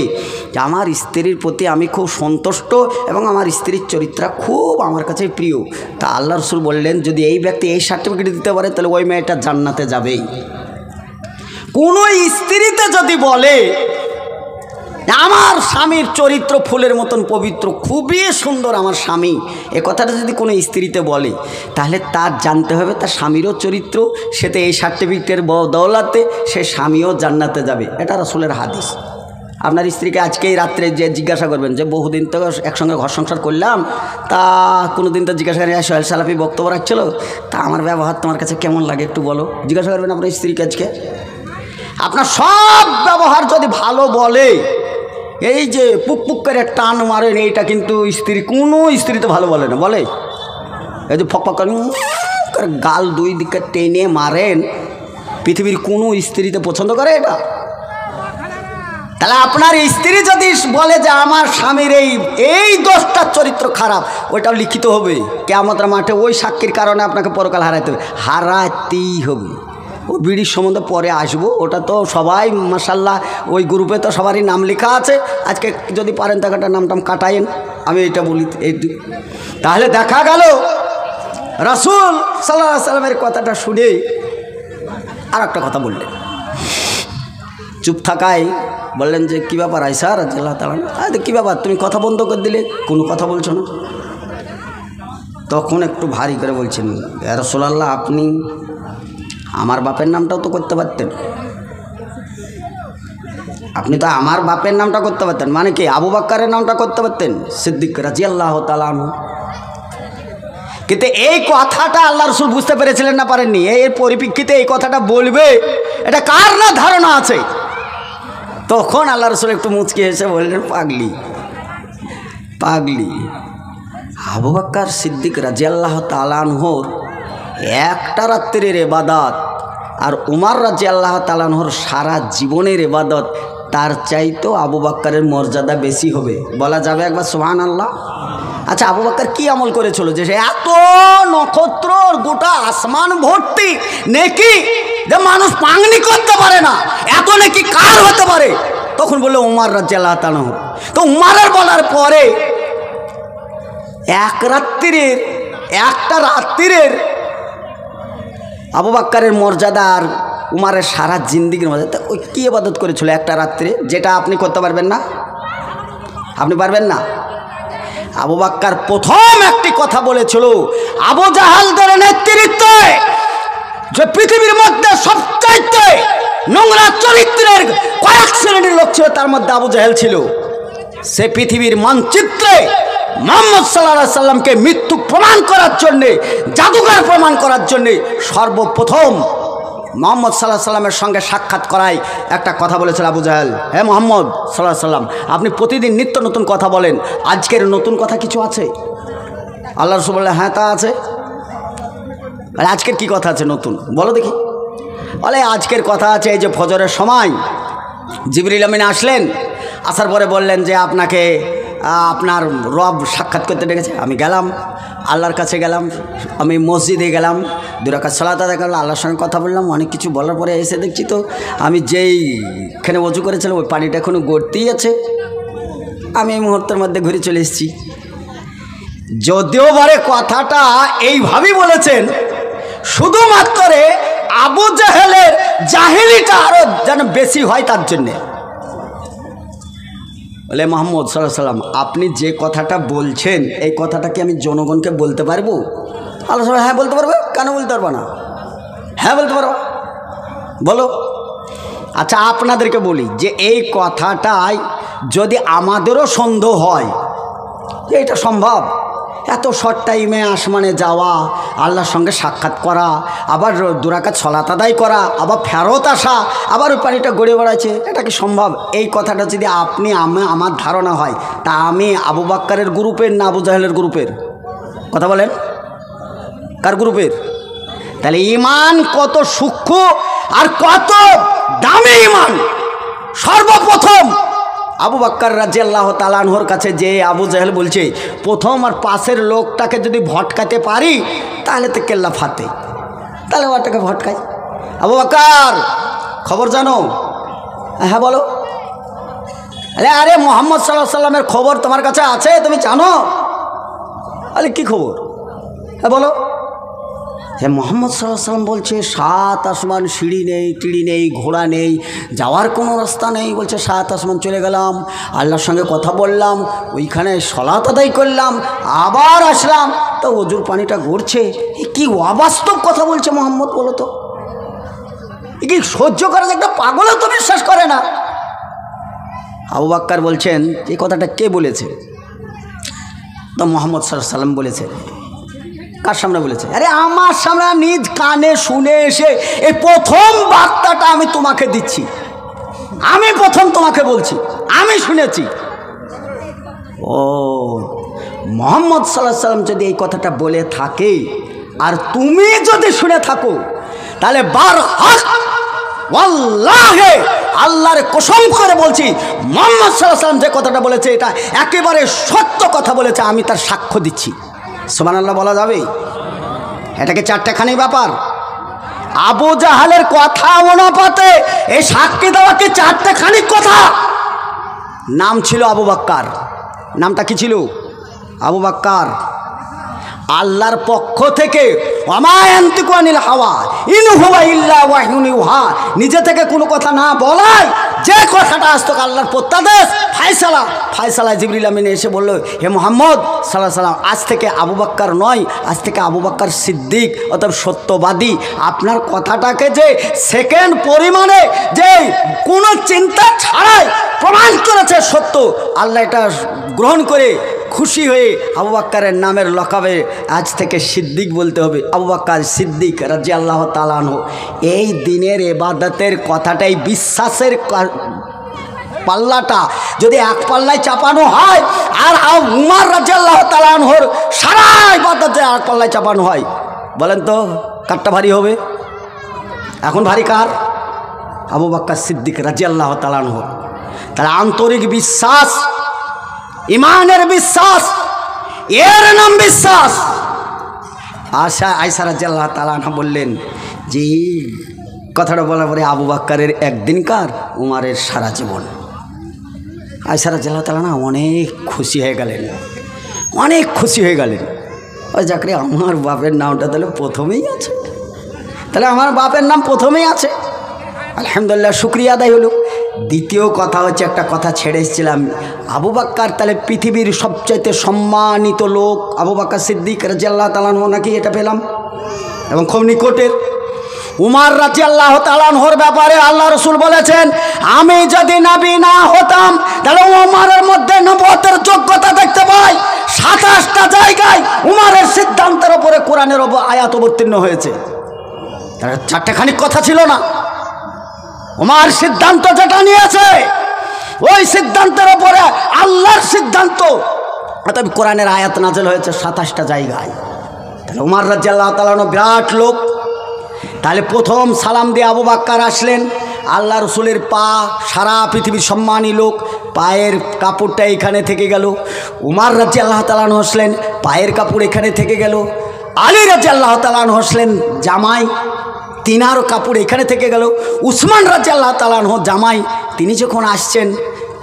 যে আমার স্ত্রীর প্রতি আমি খুব সন্তুষ্ট এবং আমার স্ত্রীর চরিত্র খুব আমার কাছে প্রিয়, তা আল্লাহ রাসূল বললেন, যদি এই ব্যক্তি এই সার্টিফিকেট দিতে পারে, তাহলে ওই মেয়েটা জান্নাতে যাবেই। কোনো স্ত্রীতে যদি বলে আমার স্বামীর চরিত্র ফুলের মতন পবিত্র, খুবই সুন্দর আমার স্বামী, এ কথাটা যদি কোনো স্ত্রীতে বলে, তাহলে তার জানতে হবে তার স্বামীরও চরিত্র, সেতে এই সার্টিফিকেটের দৌলতে সে স্বামীও জান্নাতে যাবে। এটা রাসূলের হাদিস। আপনার স্ত্রীকে আজকে এই রাত্রে যে জিজ্ঞাসা করবেন যে বহুদিন তো একসঙ্গে ঘর সংসার করলাম, তা কোনো দিন তো জিজ্ঞাসা করেন সোহেল সালাফি বক্তব্য রাখছিল, তা আমার ব্যবহার তোমার কাছে কেমন লাগে একটু বলো, জিজ্ঞাসা করবেন আপনার স্ত্রীকে আজকে। আপনার সব ব্যবহার যদি ভালো বলে, এই যে পুক পুক করে টান মারেন, এইটা কিন্তু স্ত্রী, কোনো স্ত্রী তো ভালো বলে না, বলে? এই যে ফক ফক করে গাল দুই দিকে টেনে মারেন, পৃথিবীর কোনো স্ত্রীতে পছন্দ করে এটা? তাহলে আপনার স্ত্রী যদি বলে যে আমার স্বামীর এই দোষটার চরিত্র খারাপ, ওইটাও লিখিত হবে কিয়ামতের মাঠে, ওই সাক্ষীর কারণে আপনাকে পরকাল হারাইতে হবে, হারাতেই হবে। ও বিড়ির সম্বন্ধে পরে আসবো, ওটা তো সবাই মাশাআল্লাহ ওই গ্রুপে তো সবারই নাম লেখা আছে, আজকে যদি পারেন তাকে নামটাম কাটায়েন, আমি এটা বলি। এই তাহলে দেখা গেল রাসূল সাল্লাল্লাহু আলাইহি সাল্লামের কথাটা শুনে আর একটা কথা বললেন, চুপ থাকায় বললেন যে কী ব্যাপার আয়েশা রাদিয়াল্লাহু তাআলা, আরে কী ব্যাপার তুমি কথা বন্ধ করে দিলে, কোনো কথা বলছো না? তখন একটু ভারী করে বলছেন, ইয়া রাসূলুল্লাহ, আপনি আমার বাপের নামটাও তো করতে পারতেন, আপনি তো আমার বাপের নামটা করতে পারতেন, মানে কি আবু বকরের নামটা করতে পারতেন, সিদ্দিক রাদিয়াল্লাহু তাআলা আনহু। কিন্তু এই কথাটা আল্লাহ রাসূল বুঝতে পেরেছিলেন না পারেননি? এর পরিপ্রেক্ষিতে এই কথাটা বলবে, এটা কার না ধারণা আছে? তখন আল্লাহ রাসূল একটু মুচকি হেসে বললেন, পাগলি পাগলি, আবু বকর সিদ্দিক রাদিয়াল্লাহু তাআলা আনহুর একটা রাত্রির ইবাদত আর উমর রাদিয়াল্লাহু তাআলা আনহুর সারা জীবনের ইবাদত, তার চাইতো আবু বকরের মর্যাদা বেশি হবে। বলা যাবে একবার সুবহানাল্লাহ? আচ্ছা, আবু বকর কি আমল করেছিল যে সে এত নক্ষত্র, গোটা আসমান ভর্তি নেকি, যে মানুষ পাগনি করতে পারে না, এত নেকি কার হতে পারে? তখন বললো উমর রাদিয়াল্লাহু তাআলা আনহু। তো উমরের বলার পরে একটা রাত্রির আবু বকরের মর্যাদা আর উমরের সারা জিন্দিগির মর্যাদা, ওই কী ইবাদত করেছিল একটা রাত্রে, যেটা আপনি করতে পারবেন না? আপনি পারবেন না? আবু বকর প্রথম একটি কথা বলেছিল, আবু জাহালদের নেতৃত্বে যে পৃথিবীর মধ্যে সবচাইতে নোংরা চরিত্রের কয়েক শ্রেণীর লোক ছিল, তার মধ্যে আবু জাহেল ছিল। সে পৃথিবীর মানচিত্রে মুহাম্মদ সাল্লাল্লাহু আলাইহি সাল্লামকে মৃত্যু প্রমাণ করার জন্যে, জাদুঘর প্রমাণ করার জন্যে সর্বপ্রথম মুহাম্মদ সাল্লাল্লাহু আলাইহি সাল্লামের সঙ্গে সাক্ষাৎ করায় একটা কথা বলেছিল আবু জাহেল, হে মুহাম্মদ সাল্লাল্লাহু আলাইহি সাল্লাম, আপনি প্রতিদিন নিত্য নতুন কথা বলেন, আজকের নতুন কথা কিছু আছে? আল্লাহ রাসূল বললেন, হ্যাঁ তা আছে। আরে আজকের কি কথা আছে নতুন, বলো দেখি। বলে আজকের কথা আছে এই যে ফজরের সময় জিবরিল আমিন আসলেন, আসার পরে বললেন যে আপনাকে আপনার রব সাক্ষাৎ করতে ডেকেছে। আমি গেলাম, আল্লাহর কাছে গেলাম, আমি মসজিদে গেলাম, 2 রাকাত সালাত আদায় করলাম, আল্লাহর সঙ্গে কথা বললাম, অনেক কিছু বলার পরে এসে দেখছি তো আমি যেইখানে ওযু করেছিলাম ওই পানিটা এখনও গড়তেই আছে। আমি এই মুহূর্তের মধ্যে ঘুরে চলে এসেছি। যদিও বারে কথাটা এইভাবেই বলেছেন, শুধুমাত্র আবু জাহেলের জাহেলিটা আরো যেন বেশি হয় তার জন্যে। বলে মুহাম্মদ সাল্লাল্লাহু আলাইহি সাল্লাম, আপনি যে কথাটা বলছেন এই কথাটা কি আমি জনগণকে বলতে পারবো? আল্লাহ সাল্লাম, হ্যাঁ বলতে পারবে, কেন বলতে পারবো না? হ্যাঁ বলতে পারবো, বলো। আচ্ছা আপনাদেরকে বলি যে এই কথাটাই যদি আমাদেরও সন্দেহ হয় যে এটা সম্ভব, এত শর্ট টাইমে আসমানে যাওয়া, আল্লাহর সঙ্গে সাক্ষাৎ করা, আবার 2 রাকাত সালাত আদায় করা, আবার ফেরত আসা, আবার ওই পানিটা গড়ে বেড়াচ্ছে, এটা কি সম্ভব? এই কথাটা যদি আপনি আমার ধারণা হয়, তা আমি আবু বাক্কারের গ্রুপের না আবু জাহেলের গ্রুপের? কথা বলেন, কার গ্রুপের? তাহলে ঈমান কত সূক্ষ্ম আর কত দামি ঈমান। সর্বপ্রথম আবু বকর রাদিয়াল্লাহু তাআলা আনহুর কাছে যে আবু জাহেল বলছে প্রথম আর পাশের লোকটাকে যদি ভটকাতে পারি তাহলে তো কেল্লা ফাতে, তাহলে ওটাকে ভটকাই। আবু বকর খবর জানো? হ্যাঁ বলো। আরে মুহাম্মদ সাল্লাল্লাহু আলাইহি সাল্লামের খবর তোমার কাছে আছে, তুমি জানো? আরে কি খবর? হ্যাঁ বলো। হ্যাঁ মুহাম্মদ সাল্লাল্লাহু আলাইহি সাল্লাম বলছে 7 আসমান, সিঁড়ি নেই, টিড়ি নেই, ঘোড়া নেই, যাওয়ার কোনো রাস্তা নেই। বলছে 7 আসমান চলে গেলাম, আল্লাহর সঙ্গে কথা বললাম, ওইখানে সালাত আদায় করলাম, আবার আসলাম, তো ওজুর পানিটা গড়ছে। কি অবাস্তব কথা বলছে মুহাম্মদ, বলো তো। কি সহ্য করা একটা পাগলও তো বিশ্বাস করে না। আবু বকর বলছেন এই কথাটা কে বলেছে? তো মুহাম্মদ সাল্লাল্লাহু আলাইহি সাল্লাম বলেছে। কার সামনে বলেছে? আরে আমার সামনে, নিজ কানে শুনে এসে এই প্রথম বার্তাটা আমি তোমাকে দিচ্ছি, আমি প্রথম তোমাকে বলছি, আমি শুনেছি। ও মুহাম্মদ সাল্লাল্লাহু আলাইহি সাল্লাম যদি এই কথাটা বলে থাকে আর তুমি যদি শুনে থাকো, তাহলে বারহাক ওয়াল্লাহি আল্লাহর কসম করে বলছি মুহাম্মদ সাল্লাল্লাহু আলাইহি সাল্লাম যে কথাটা বলেছে এটা একেবারে সত্য কথা বলেছে, আমি তার সাক্ষ্য দিচ্ছি। সুবহানাল্লাহ বলা যাবে? এটাকে চারটেখানি ব্যাপার। আবু জাহেলের কথা অনুপাতে এই সাক্ষী দেওয়া কি চারটেখানি কথা? নাম ছিল আবু বকর। নামটা কি ছিল? আবু বকর। আল্লাহর পক্ষ থেকে ওমা ইয়ানতিকু আনিল হাওয়া ইন হুয়া ইল্লা ওয়াহয়ুন ইউহা, নিজে থেকে কোনো কথা না বলায় যে কথাটা আসতো আল্লাহর প্রত্যাদেশ, ফায়সালায় জিবরিল আমিন এসে বলল, হে মুহাম্মদ সাল্লাল্লাহু আলাইহি সাল্লাম, আজ থেকে আবু বকর নয়, আজ থেকে আবু বকর সিদ্দিক অর্থাৎ সত্যবাদী। আপনার কথাটাকে যে সেকেন্ড পরিমাণে যে কোনো চিন্তা ছাড়াই প্রমাণ করেছে সত্য, আল্লাহ এটা গ্রহণ করে খুশি হয়ে আবু বকরের নামের লকাবে আজ থেকে সিদ্দিক বলতে হবে, আবু বকর সিদ্দিক রাদিয়াল্লাহু তাআলা আনহু। এই দিনের ইবাদতের কথাটাই, বিশ্বাসের পাল্লাটা যদি এক পাল্লায় চাপানো হয় আর উমর রাদিয়াল্লাহু তাআলা আনহুর সারা ইবাদতে এক পাল্লায় চাপানো হয়, বলেন তো কারটা ভারী হবে? এখন ভারী কার? আবু বকর সিদ্দিক রাদিয়াল্লাহু তাআলা আনহু। তাহলে আন্তরিক বিশ্বাস, ইমানের বিশ্বাস, এর নাম বিশ্বাস। আয়েশা রাদিয়াল্লাহু তাআলা আনহা বললেন যে কথাটা বলার পরে আবু বকরের একদিনকার, উমরের সারা জীবন। আয়েশা রাদিয়াল্লাহু তাআলা অনেক খুশি হয়ে গেলেন, অনেক খুশি হয়ে গেলেন। ওই যাকরে আমার বাপের নামটা তাহলে প্রথমেই আছে, তাহলে আমার বাপের নাম প্রথমেই আছে, আলহামদুলিল্লাহ, শুকরিয়া আদায় হলো। দ্বিতীয় কথা হচ্ছে, একটা কথা ছেড়ে এসেছিলাম, আবু বকর তাহলে পৃথিবীর সবচাইতে সম্মানিত লোক আবু বকর সিদ্দিক রাদিয়াল্লাহু তাআলা আনহু নাকি, এটা পেলাম এবং খুব নিকটের। উমর রাদিয়াল্লাহু তাআলা আনহুর ব্যাপারে আল্লাহ রাসূল বলেছেন, আমি যদি নবী না হতাম তাহলে উমরের মধ্যে নবুয়তের যোগ্যতা দেখতে পাই। 27টা জায়গায় উমরের সিদ্ধান্তের উপরে কোরআনের আয়াত অবতীর্ণ হয়েছে। তার চারটেখানি কথা ছিল না। উমর সিদ্ধান্ত যেটা নিয়েছে ওই সিদ্ধান্তের উপরে আল্লাহর সিদ্ধান্ত, অতএব কোরআনের আয়াত নাযিল হয়েছে 27টা জায়গায়। তাহলে উমর রাদিয়াল্লাহু তাআলা বিরাট লোক। তাহলে প্রথম সালাম দিয়ে আবু বকর আসলেন। আল্লাহ রসুলের পা সারা পৃথিবীর সম্মানী লোক, পায়ের কাপড়টা এখানে থেকে গেল। উমর রাদিয়াল্লাহু তাআলা হসলেন, পায়ের কাপড় এখানে থেকে গেল। আলী রাদিয়াল্লাহু তাআলা হসলেন জামাই, তিনারও কাপড় এখানে থেকে গেল। উসমান রাদিয়াল্লাহু তাআলা জামাই, তিনি যখন আসছেন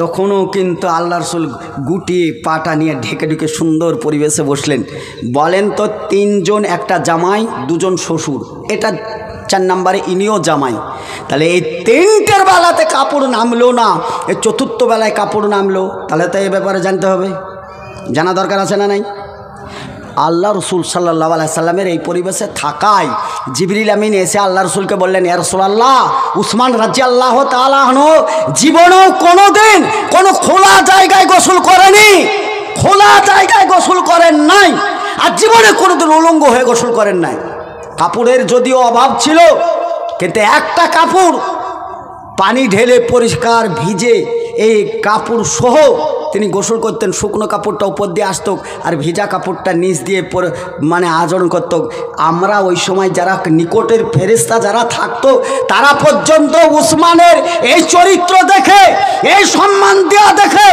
তখনও কিন্তু আল্লাহ রসুল গুটিয়ে পাটা নিয়ে ঢেকে ঢুকে সুন্দর পরিবেশে বসলেন। বলেন তো, 3 জন, একটা জামাই, 2 জন শ্বশুর, এটা 4 নম্বরে ইনিও জামাই। তাহলে এই 3টের বেলাতে কাপড় নামলো না, এই 4র্থ বেলায় কাপড় নামলো। তাহলে তো এই ব্যাপারে জানতে হবে, জানা দরকার আছে না নাই? আল্লাহ রসুল সাল্লাল্লাহু আলাইহি সাল্লামের এই পরিবেশে থাকায় জিবরিল আমিন এসে আল্লাহ রসুলকে বললেন, ইয়া রাসূলুল্লাহ, উসমান রাদিয়াল্লাহু তাআলা আনহু জীবনেও কোনোদিন কোনো খোলা জায়গায় গোসল করেনি, খোলা জায়গায় গোসল করেন নাই, আর জীবনে কোনোদিন উলঙ্গ হয়ে গোসল করেন নাই। কাপড়ের যদিও অভাব ছিল, কিন্তু একটা কাপড় পানি ঢেলে পরিষ্কার ভিজে এই কাপড় সহ তিনি গোসল করতেন। শুকনো কাপড়টা উপর দিয়ে আসত আর ভিজা কাপড়টা নিচ দিয়ে মানে আচরণ করত। আমরা ওই সময় যারা নিকটের ফেরেশতা যারা থাকতো তারা পর্যন্ত উসমানের এই চরিত্র দেখে, এই সম্মান দেওয়া দেখে,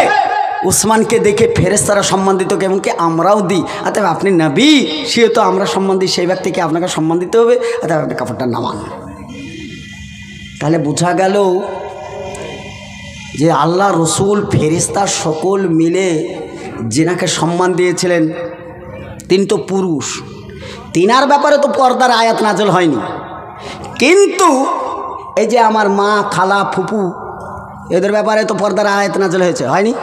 উসমানকে দেখে ফেরেশতারা সম্মান দিত, কেমনকি আমরাও দিই। অতএব আপনি নবী, সেহেতু আমরা সম্মান দিই, সেই ব্যক্তিকে আপনাকে সম্মান দিতে হবে, অতএব আপনি কাপড়টা নামান। তাহলে বোঝা গেল যে আল্লাহ রসুল ফেরেশতা সকল মিলে যেনাকে সম্মান দিয়েছিলেন তিনি তো পুরুষ, তিনার ব্যাপারে তো পর্দার আয়াত নাযিল হয়নি। কিন্তু এই যে আমার মা, খালা, ফুপু, এদের ব্যাপারে তো পর্দার আয়াত নাযিল হয়েছে, হয়নি?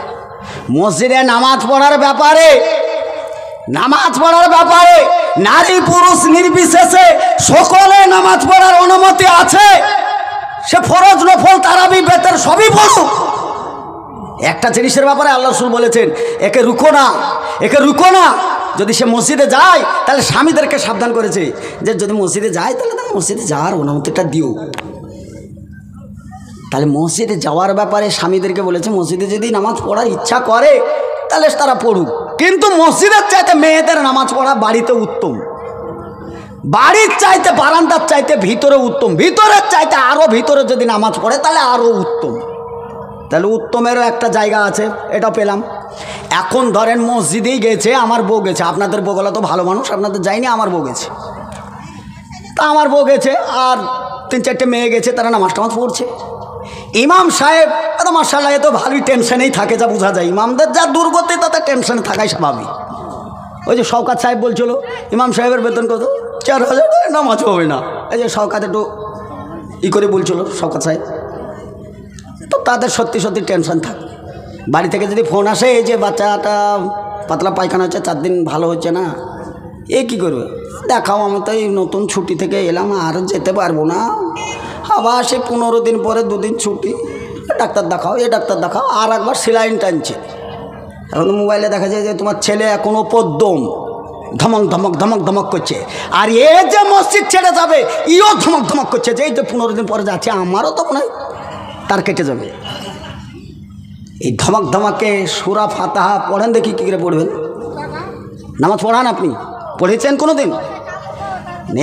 মসজিদে নামাজ পড়ার ব্যাপারে, নারী পুরুষ নির্বিশেষে সকলে নামাজ পড়ার অনুমতি আছে। সে ফরজ, নফল, তারাবি, বেতের সবই পড়ুক। একটা জিনিসের ব্যাপারে আল্লাহ রাসূল বলেছেন, একে রুকো না, একে রুকো না। যদি সে মসজিদে যায় তাহলে স্বামীদেরকে সাবধান করেছে যে যদি মসজিদে যায় তাহলে তার মসজিদে যাওয়ার অনুমতিটা দিও। তাহলে মসজিদে যাওয়ার ব্যাপারে স্বামীদেরকে বলেছে মসজিদে যদি নামাজ পড়ার ইচ্ছা করে তাহলে তারা পড়ুক, কিন্তু মসজিদের চাইতে মেয়েদের নামাজ পড়া বাড়িতে উত্তম, বাড়ির চাইতে, বারান্দার চাইতে ভিতরে উত্তম, ভিতরের চাইতে আরও ভিতরে যদি নামাজ পড়ে তাহলে আরও উত্তম। তাহলে উত্তমেরও একটা জায়গা আছে, এটা পেলাম। এখন ধরেন মসজিদেই গেছে, আমার বউ গেছে, আপনাদের বউগুলো তো ভালো মানুষ, আপনাদের যায়নি, আমার বউ গেছে। তা আমার বউ গেছে আর 3-4টে মেয়ে গেছে, তারা নামাজ টামাজ পড়ছে। ইমাম সাহেব এত মাশাআল্লাহ এত ভালোই টেনশনেই থাকে, যা বোঝা যায়। ইমামদের যা দুর্গতি তাতে টেনশনে থাকাই স্বাভাবিক। ওই যে শওকাত সাহেব বলছিল ইমাম সাহেবের বেতন কত, 4000, নামাজ হবে না। এই যে শওকাত একটু করে বলছিল শওকাত সাহেব, তো তাদের সত্যি সত্যি টেনশন থাকে। বাড়ি থেকে যদি ফোন আসে এই যে বাচ্চাটা পাতলা পায়খানা হচ্ছে, 4 দিন ভালো হচ্ছে না, এ কী করবে? দেখাও, আমি তো এই নতুন ছুটি থেকে এলাম, আর যেতে পারবো না। আবার সে 15 দিন পরে 2 দিন ছুটি, ডাক্তার দেখাও, এ ডাক্তার দেখাও, আর একবার সেলাইন টানছে। এখন মোবাইলে দেখা যায় যে তোমার ছেলে এখনও পদ্যম ধমক ধমক ধমক ধমক করছে, আর এ যে মসজিদ ছেড়ে যাবে ইও ধমক ধমক করছে যে এই যে 15 দিন পরে যাচ্ছে, আমারও তো মনে হয় তার কেটে যাবে। এই ধমক ধমকে সূরা ফাতিহা পড়েন, দেখি কী করে পড়বেন? নামাজ পড়ান আপনি? পড়েছেন কোনো দিন?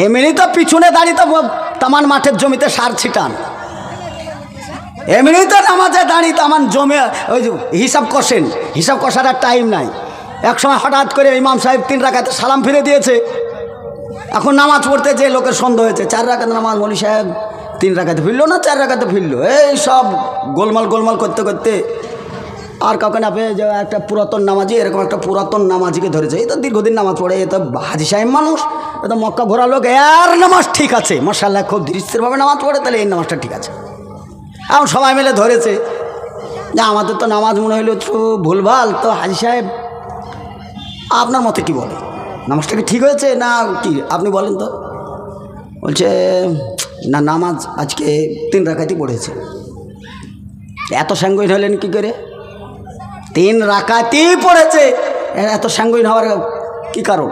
এমনি তো পিছনে দাঁড়িয়ে তো তামান মাঠের জমিতে সার ছিটান, এমনি তো নামাজে দাঁড়িয়ে তামান জমে ওই যে হিসাব কষেন, হিসাব কষার আর টাইম নাই। এক সময় হঠাৎ করে ইমাম সাহেব 3 রাকাতে সালাম ফিরে দিয়েছে, এখন নামাজ পড়তে যে লোকের সন্দেহ হয়েছে 4 রাকাতে নামাজ, মৌলী সাহেব 3 রাকাতে ফিরলো না 4 রাকাতে ফিরলো, এই সব গোলমাল গোলমাল করতে করতে আর কাউকে না পেয়ে যে একটা পুরাতন নামাজি, এরকম একটা পুরাতন নামাজিকে ধরেছে। এই তো দীর্ঘদিন নামাজ পড়ে, এ তো হাজি সাহেব মানুষ, এ তো মক্কা ঘোরা লোক, এর নামাজ ঠিক আছে, মাশাআল্লাহ খুব ধীরস্থিরভাবে নামাজ পড়ে, তাহলে এই নামাজটা ঠিক আছে। এখন সবাই মিলে ধরেছে যে আমাদের তো নামাজ মনে হইলো একটু ভুলভাল, তো হাজি সাহেব আপনার মতে কি বলে, নামাজটা কি ঠিক হয়েছে না কি আপনি বলেন তো? বলছে না নামাজ আজকে 3 রাকাতই পড়েছে। এত সাঙ্গুইন হলেন কি করে? 3 রাকাতই পড়েছে, এত সাঙ্গুইন হওয়ার কি কারণ?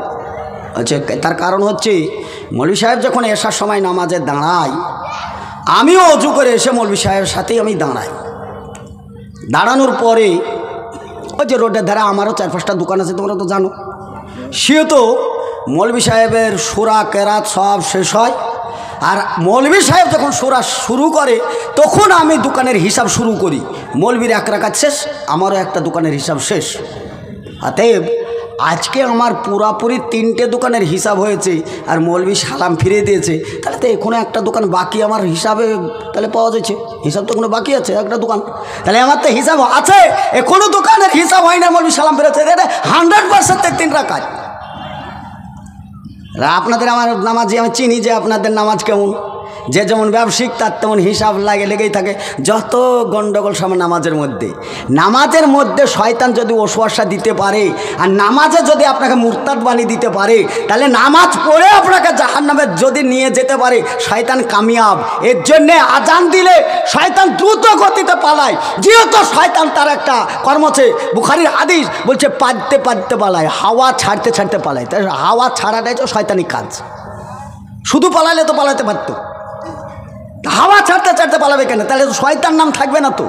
আচ্ছা, তার কারণ হচ্ছে মৌলভী সাহেব যখন এসার সময় নামাজে দাঁড়ায়, আমিও অজু করে এসে মৌলভী সাহেবের সাথেই আমি দাঁড়াই। দাঁড়ানোর পরে ওই যে রোডের ধারে আমারও 4-5টা দোকান আছে, তোমরা তো জানো। সেও তো মৌলভী সাহেবের সূরা কেরাত সব শেষ হয়, আর মৌলভী সাহেব যখন সূরা শুরু করে তখন আমি দোকানের হিসাব শুরু করি। মৌলভীর 1 রাকাত শেষ, আমারও একটা দোকানের হিসাব শেষ। অতএব আজকে আমার পুরাপুরি 3টে দোকানের হিসাব হয়েছে, আর মৌলভী সালাম ফিরে দিয়েছে। তাহলে তো এখনো একটা দোকান বাকি আমার হিসাবে তাহলে পাওয়া যাচ্ছে। হিসাব তো এখনো বাকি আছে একটা দোকান, তাহলে আমার তো হিসাব আছে, এখনো দোকানের হিসাব হয় না। মৌলভী সালাম ফিরেছে, 100% 3 রাকাত। আপনাদের আমার নামাজে আমি চিনি যে আপনাদের নামাজ কেমন, যে যেমন ব্যবসায়িক তার তেমন হিসাব লেগেই থাকে। যত গণ্ডগোল সব নামাজের মধ্যে শয়তান যদি ওসওয়াসা দিতে পারে, আর নামাজে যদি আপনাকে মুরতাদ বানিয়ে দিতে পারে, তাহলে নামাজ পড়ে আপনাকে জাহান্নামে যদি নিয়ে যেতে পারে, শয়তান কামিয়াব। এর জন্যে আজান দিলে শয়তান দ্রুত গতিতে পালায়, যেহেতু শয়তান তার একটা কর্ম আছে। বুখারীর হাদিস বলছে পাদতে পাদতে পালায়, হাওয়া ছাড়তে ছাড়তে পালায়। তাই হাওয়া ছাড়াটাই তো শয়তানি কাজ। শুধু পালালে তো পালাতে পারতো, হাওয়া ছাড়তে ছাড়তে পালাবে কেন? তাহলে তো শয়তান নাম থাকবে না তো।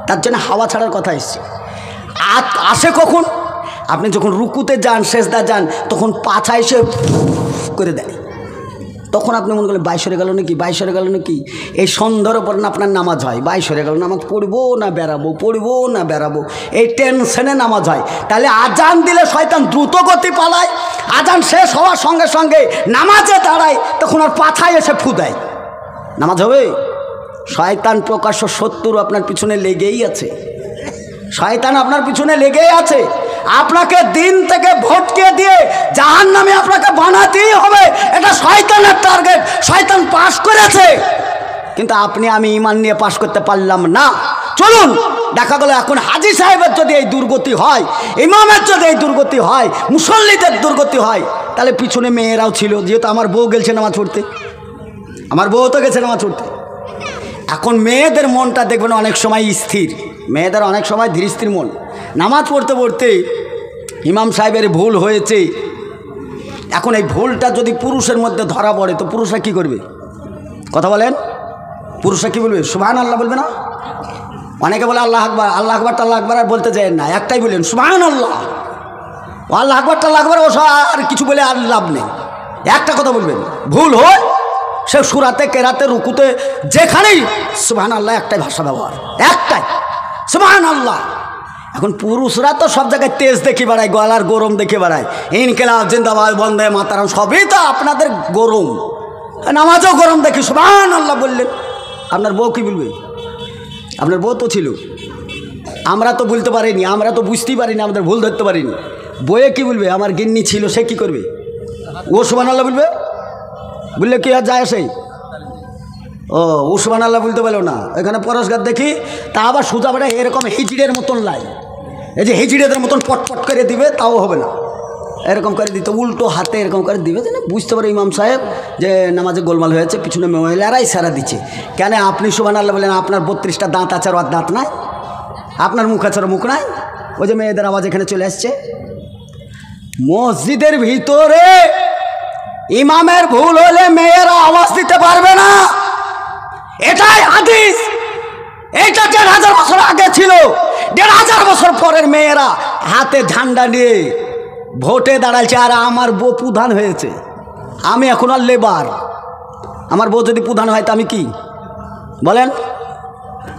তার জন্য হাওয়া ছাড়ার কথা এসছে। আসে কখন? আপনি যখন রুকুতে যান, সেজদা যান, তখন পাছা এসে করে দেয়, তখন আপনি মনে করলেন 22 হয়ে গেল নাকি, 22 হয়ে গেল নাকি। এই সন্ধ্যার ওপর না আপনার নামাজ হয়, 22 হয়ে গেল, নামাজ পড়বো না বেরাবো, পড়বো না বেরাবো, এই টেনশনে নামাজ হয়। তাহলে আজান দিলে শয়তান দ্রুত গতি পালায়, আজান শেষ হওয়ার সঙ্গে সঙ্গে নামাজে দাঁড়ায়, তখন আর পাছায় এসে ফু দেয়, নামাজ হবে? শয়তান প্রকাশ্য শত্রু আপনার পিছনে লেগেই আছে, শয়তান আপনার পিছনে লেগেই আছে। আপনাকে দিন থেকে ভটকে দিয়ে জাহান্নামে আপনাকে বানাতেই হবে, এটা শয়তানের টার্গেট। শয়তান পাস করেছে, কিন্তু আপনি আমি ঈমান নিয়ে পাস করতে পারলাম না। চলুন, দেখা গেল এখন হাজী সাহেবের যদি এই দুর্গতি হয়, ইমামের যদি এই দুর্গতি হয়, মুসল্লিদের দুর্গতি হয়, তাহলে পিছনে মেয়েরাও ছিল। যেহেতু আমার বউ গেছে নামাজ পড়তে, আমার বউ তো গেছে নামাজ পড়তে। এখন মেয়েদের মনটা দেখবেন অনেক সময় স্থির, মেয়েদের অনেক সময় ধীর স্থির মন। নামাজ পড়তে পড়তে ইমাম সাহেবের ভুল হয়েছে, এখন এই ভুলটা যদি পুরুষের মধ্যে ধরা পড়ে, তো পুরুষরা কি করবে? কথা বলেন, পুরুষরা কি বলবে? সুবহানাল্লাহ বলবে না? অনেকে বলে আল্লাহ আকবার, আল্লাহ আকবার আল্লাহ আকবার আর বলতে চায় না, একটাই বলেন সুবহানাল্লাহ। আল্লাহ আকবার আল্লাহ আকবার ও আর কিছু বলে আর লাভ নেই, একটা কথা বলবেন। ভুল হয় সে সূরাতে, কেরাতে, রুকুতে, যেখানেই সুবহানাল্লাহ একটাই ভাষা ব্যবহার, একটাই সুবহানাল্লাহ। এখন পুরুষরা তো সব জায়গায় তেজ দেখে বেড়ায়, গলার গরম দেখে বেড়ায়, ইনকিলাব জিন্দাবাদ বন্দে মাতারাম, সবই তো আপনাদের গরম। নামাজও গরম দেখি সুবহানাল্লাহ বললেন, আপনার বউ কি বলবে? আপনার বউ তো ছিল, আমরা তো বলতে পারিনি, আমরা তো বুঝতেই পারিনি, আমাদের ভুল ধরতে পারিনি। বইয়ে কি বলবে? আমার গিন্নি ছিল, সে কি করবে? ও সুবহানাল্লাহ বলবে, বললে কি আর যায় আসে? ও সুবহানাল্লাহ বলতে পারলো না, এখানে পরস্কার দেখি, তা আবার সোজা বেড়া এরকম হিজড়ের মতন লাই, এই যে হিজড়েদের মতন পটপট করে দিবে, তাও হবে না, এরকম করে দিতে, উল্টো হাতে এরকম করে দিবে, যেন বুঝতে পারে ইমাম সাহেব যে নামাজে গোলমাল হয়েছে, পিছনে মহিলারাই সারা দিচ্ছে। কেন আপনি সুবহানাল্লাহ বলেন? আপনার 32টা দাঁত আছে, আর দাঁত নাই? আপনার মুখ আছে, মুখ নাই? ওই যে মেয়েদের আওয়াজ এখানে চলে আসছে। মসজিদের ভিতরে ইমামের ভুল হলে মেয়েরা আওয়াজ দিতে পারবে না, এটাই হাদিস। এইটা 1000 বছর আগে ছিল, 1500 বছর পরের মেয়েরা হাতে ঝান্ডা নিয়ে ভোটে দাঁড়াচ্ছে, আর আমার বউ প্রধান হয়েছে, আমি এখন আর লেবার। আমার বউ যদি প্রধান হয় তা আমি কি বলেন?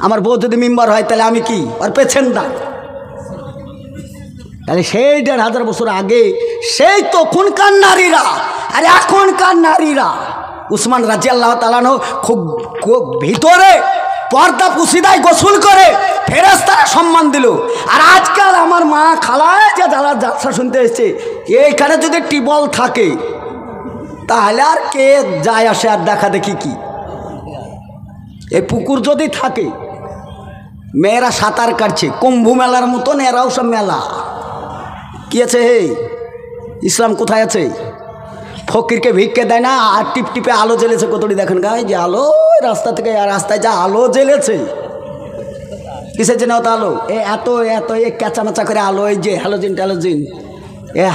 আমার বউ যদি মেম্বার হয় তাহলে আমি কি? আর পেছনদার। তাহলে সেই 1500 বছর আগে সেই তখনকার নারীরা আর এখনকার নারীরা, উসমান রাদিয়াল্লাহু তাআলা খুব ভিতরে পর্দা পুশিদায় গোসল করে ফেরেশতারা সম্মান দিল। আর আজকাল আমার মা খালায় যে যারা জালসা শুনতে এসছে, এইখানে যদি টিবল থাকে তাহলে আর কে যায় আসে, আর দেখা দেখি কি? এই পুকুর যদি থাকে, মেয়েরা সাঁতার কাটছে কুম্ভ মেলার মতন, এরাও সব মেলা। কি আছে? হে ইসলাম কোথায় আছে? ফকিরকে ভিক্ষে দেয় না, আর টিপ টিপে আলো জ্বেলেছে কতটি দেখেন গায়ে, যে আলো রাস্তা থেকে রাস্তায় যা আলো জ্বেলেছে, কিসের জন্য অত আলো? এত এত ক্যাচামেচা করে আলো, এই যে হ্যালোজিন ট্যালোজিন,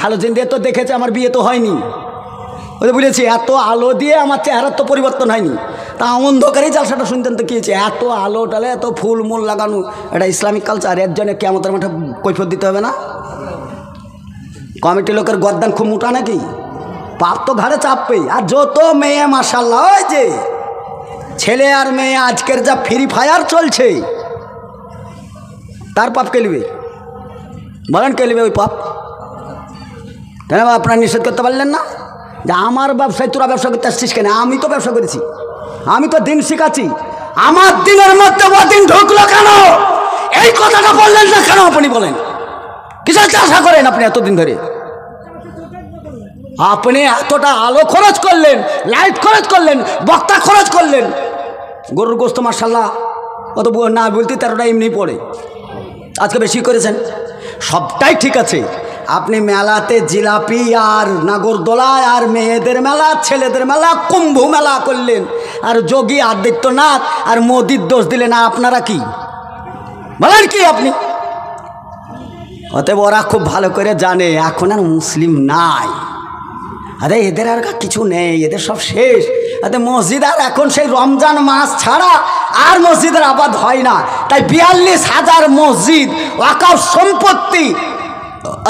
হ্যালোজিন দিয়ে তো দেখেছে, আমার বিয়ে তো হয়নি, ওই তো বলেছি এত আলো দিয়ে আমার চেহারার তো পরিবর্তন হয়নি, তা অন্ধকারেই জালসাটা শুনতেন তো কী হয়েছে? এত আলো টালে এত ফুল মূল লাগানো, এটা ইসলামিক কালচার, এর জন্য কিয়ামতের মাঠে কৈফিয়ত দিতে হবে না? কমিটি লোকের গদ্দান খুব মোটা নাকি? পাপ তো ঘাড়ে চাপবেই। আর যত মেয়ে মাশাআল্লাহ, ওই যে ছেলে আর মেয়ে আজকের যা ফ্রি ফায়ার চলছে, তার পাপ কে নেবে? বলেন কে নেবে ওই পাপ? কেন আপনারা নিষেধ করতে পারলেন না যে আমার ব্যবসায় তোরা ব্যবসা করতে আসছিস কেন? আমি তো ব্যবসা করেছি, আমি তো দিন শিখাচ্ছি, আমার দিনের মধ্যে দিন ঢুকলো কেন? এই কথাটা বললেন না কেন? আপনি বলেন কিসের চাষা করেন আপনি এতদিন ধরে? আপনি এতটা আলো খরচ করলেন, লাইট খরচ করলেন, বক্তা খরচ করলেন, গরুর গোস্ত মাশাআল্লাহ অত না বলতে 13টা এমনি পড়ে, আজকে বেশি করেছেন, সবটাই ঠিক আছে। আপনি মেলাতে জিলাপি আর নাগরদোলায় আর মেয়েদের মেলা ছেলেদের মেলা কুম্ভ মেলা করলেন, আর যোগী আদিত্যনাথ আর মোদির দোষ দিলেন। আপনারা কি বলেন কি আপনি? অতএব ওরা খুব ভালো করে জানে এখন আর মুসলিম নাই, আরে এদের আর কিছু নেই, এদের সব শেষ। আরে মসজিদ আর এখন সেই রমজান মাস ছাড়া আর মসজিদের আবাদ হয় না, তাই 42,000 মসজিদ ওয়াকফ সম্পত্তি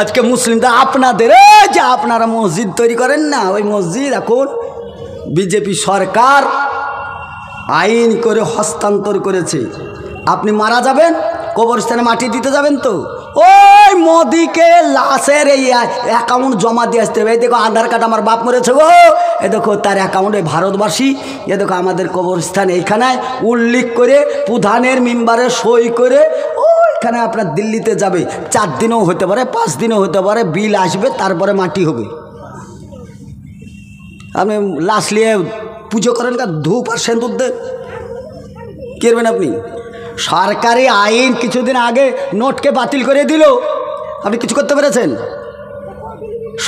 আজকে মুসলিমদের আপনাদের, যে আপনারা মসজিদ তৈরি করেন না, ওই মসজিদ এখন বিজেপি সরকার আইন করে হস্তান্তর করেছে। আপনি মারা যাবেন, কবরস্থানে মাটি দিতে যাবেন, তো ওই মোদিকে লাশের এই অ্যাকাউন্ট জমা দিয়ে আসতে হবে। এই দেখো আধার কার্ড আমার বাপ মরেছে গো, এ দেখো তার অ্যাকাউন্টে ভারতবাসী, এ দেখো আমাদের কবরস্থান এইখানে উল্লেখ করে প্রধানের মেম্বারে সই করে ওইখানে আপনার দিল্লিতে যাবে, 4 দিনও হতে পারে 5 দিনও হতে পারে, বিল আসবে, তারপরে মাটি হবে। আপনি লাশ নিয়ে পুজো করেন, ধূপ আর সেন্দুর দিয়ে কী করবেন আপনি? সরকারি আইন কিছুদিন আগে নোটকে বাতিল করে দিল, আপনি কিছু করতে পেরেছেন?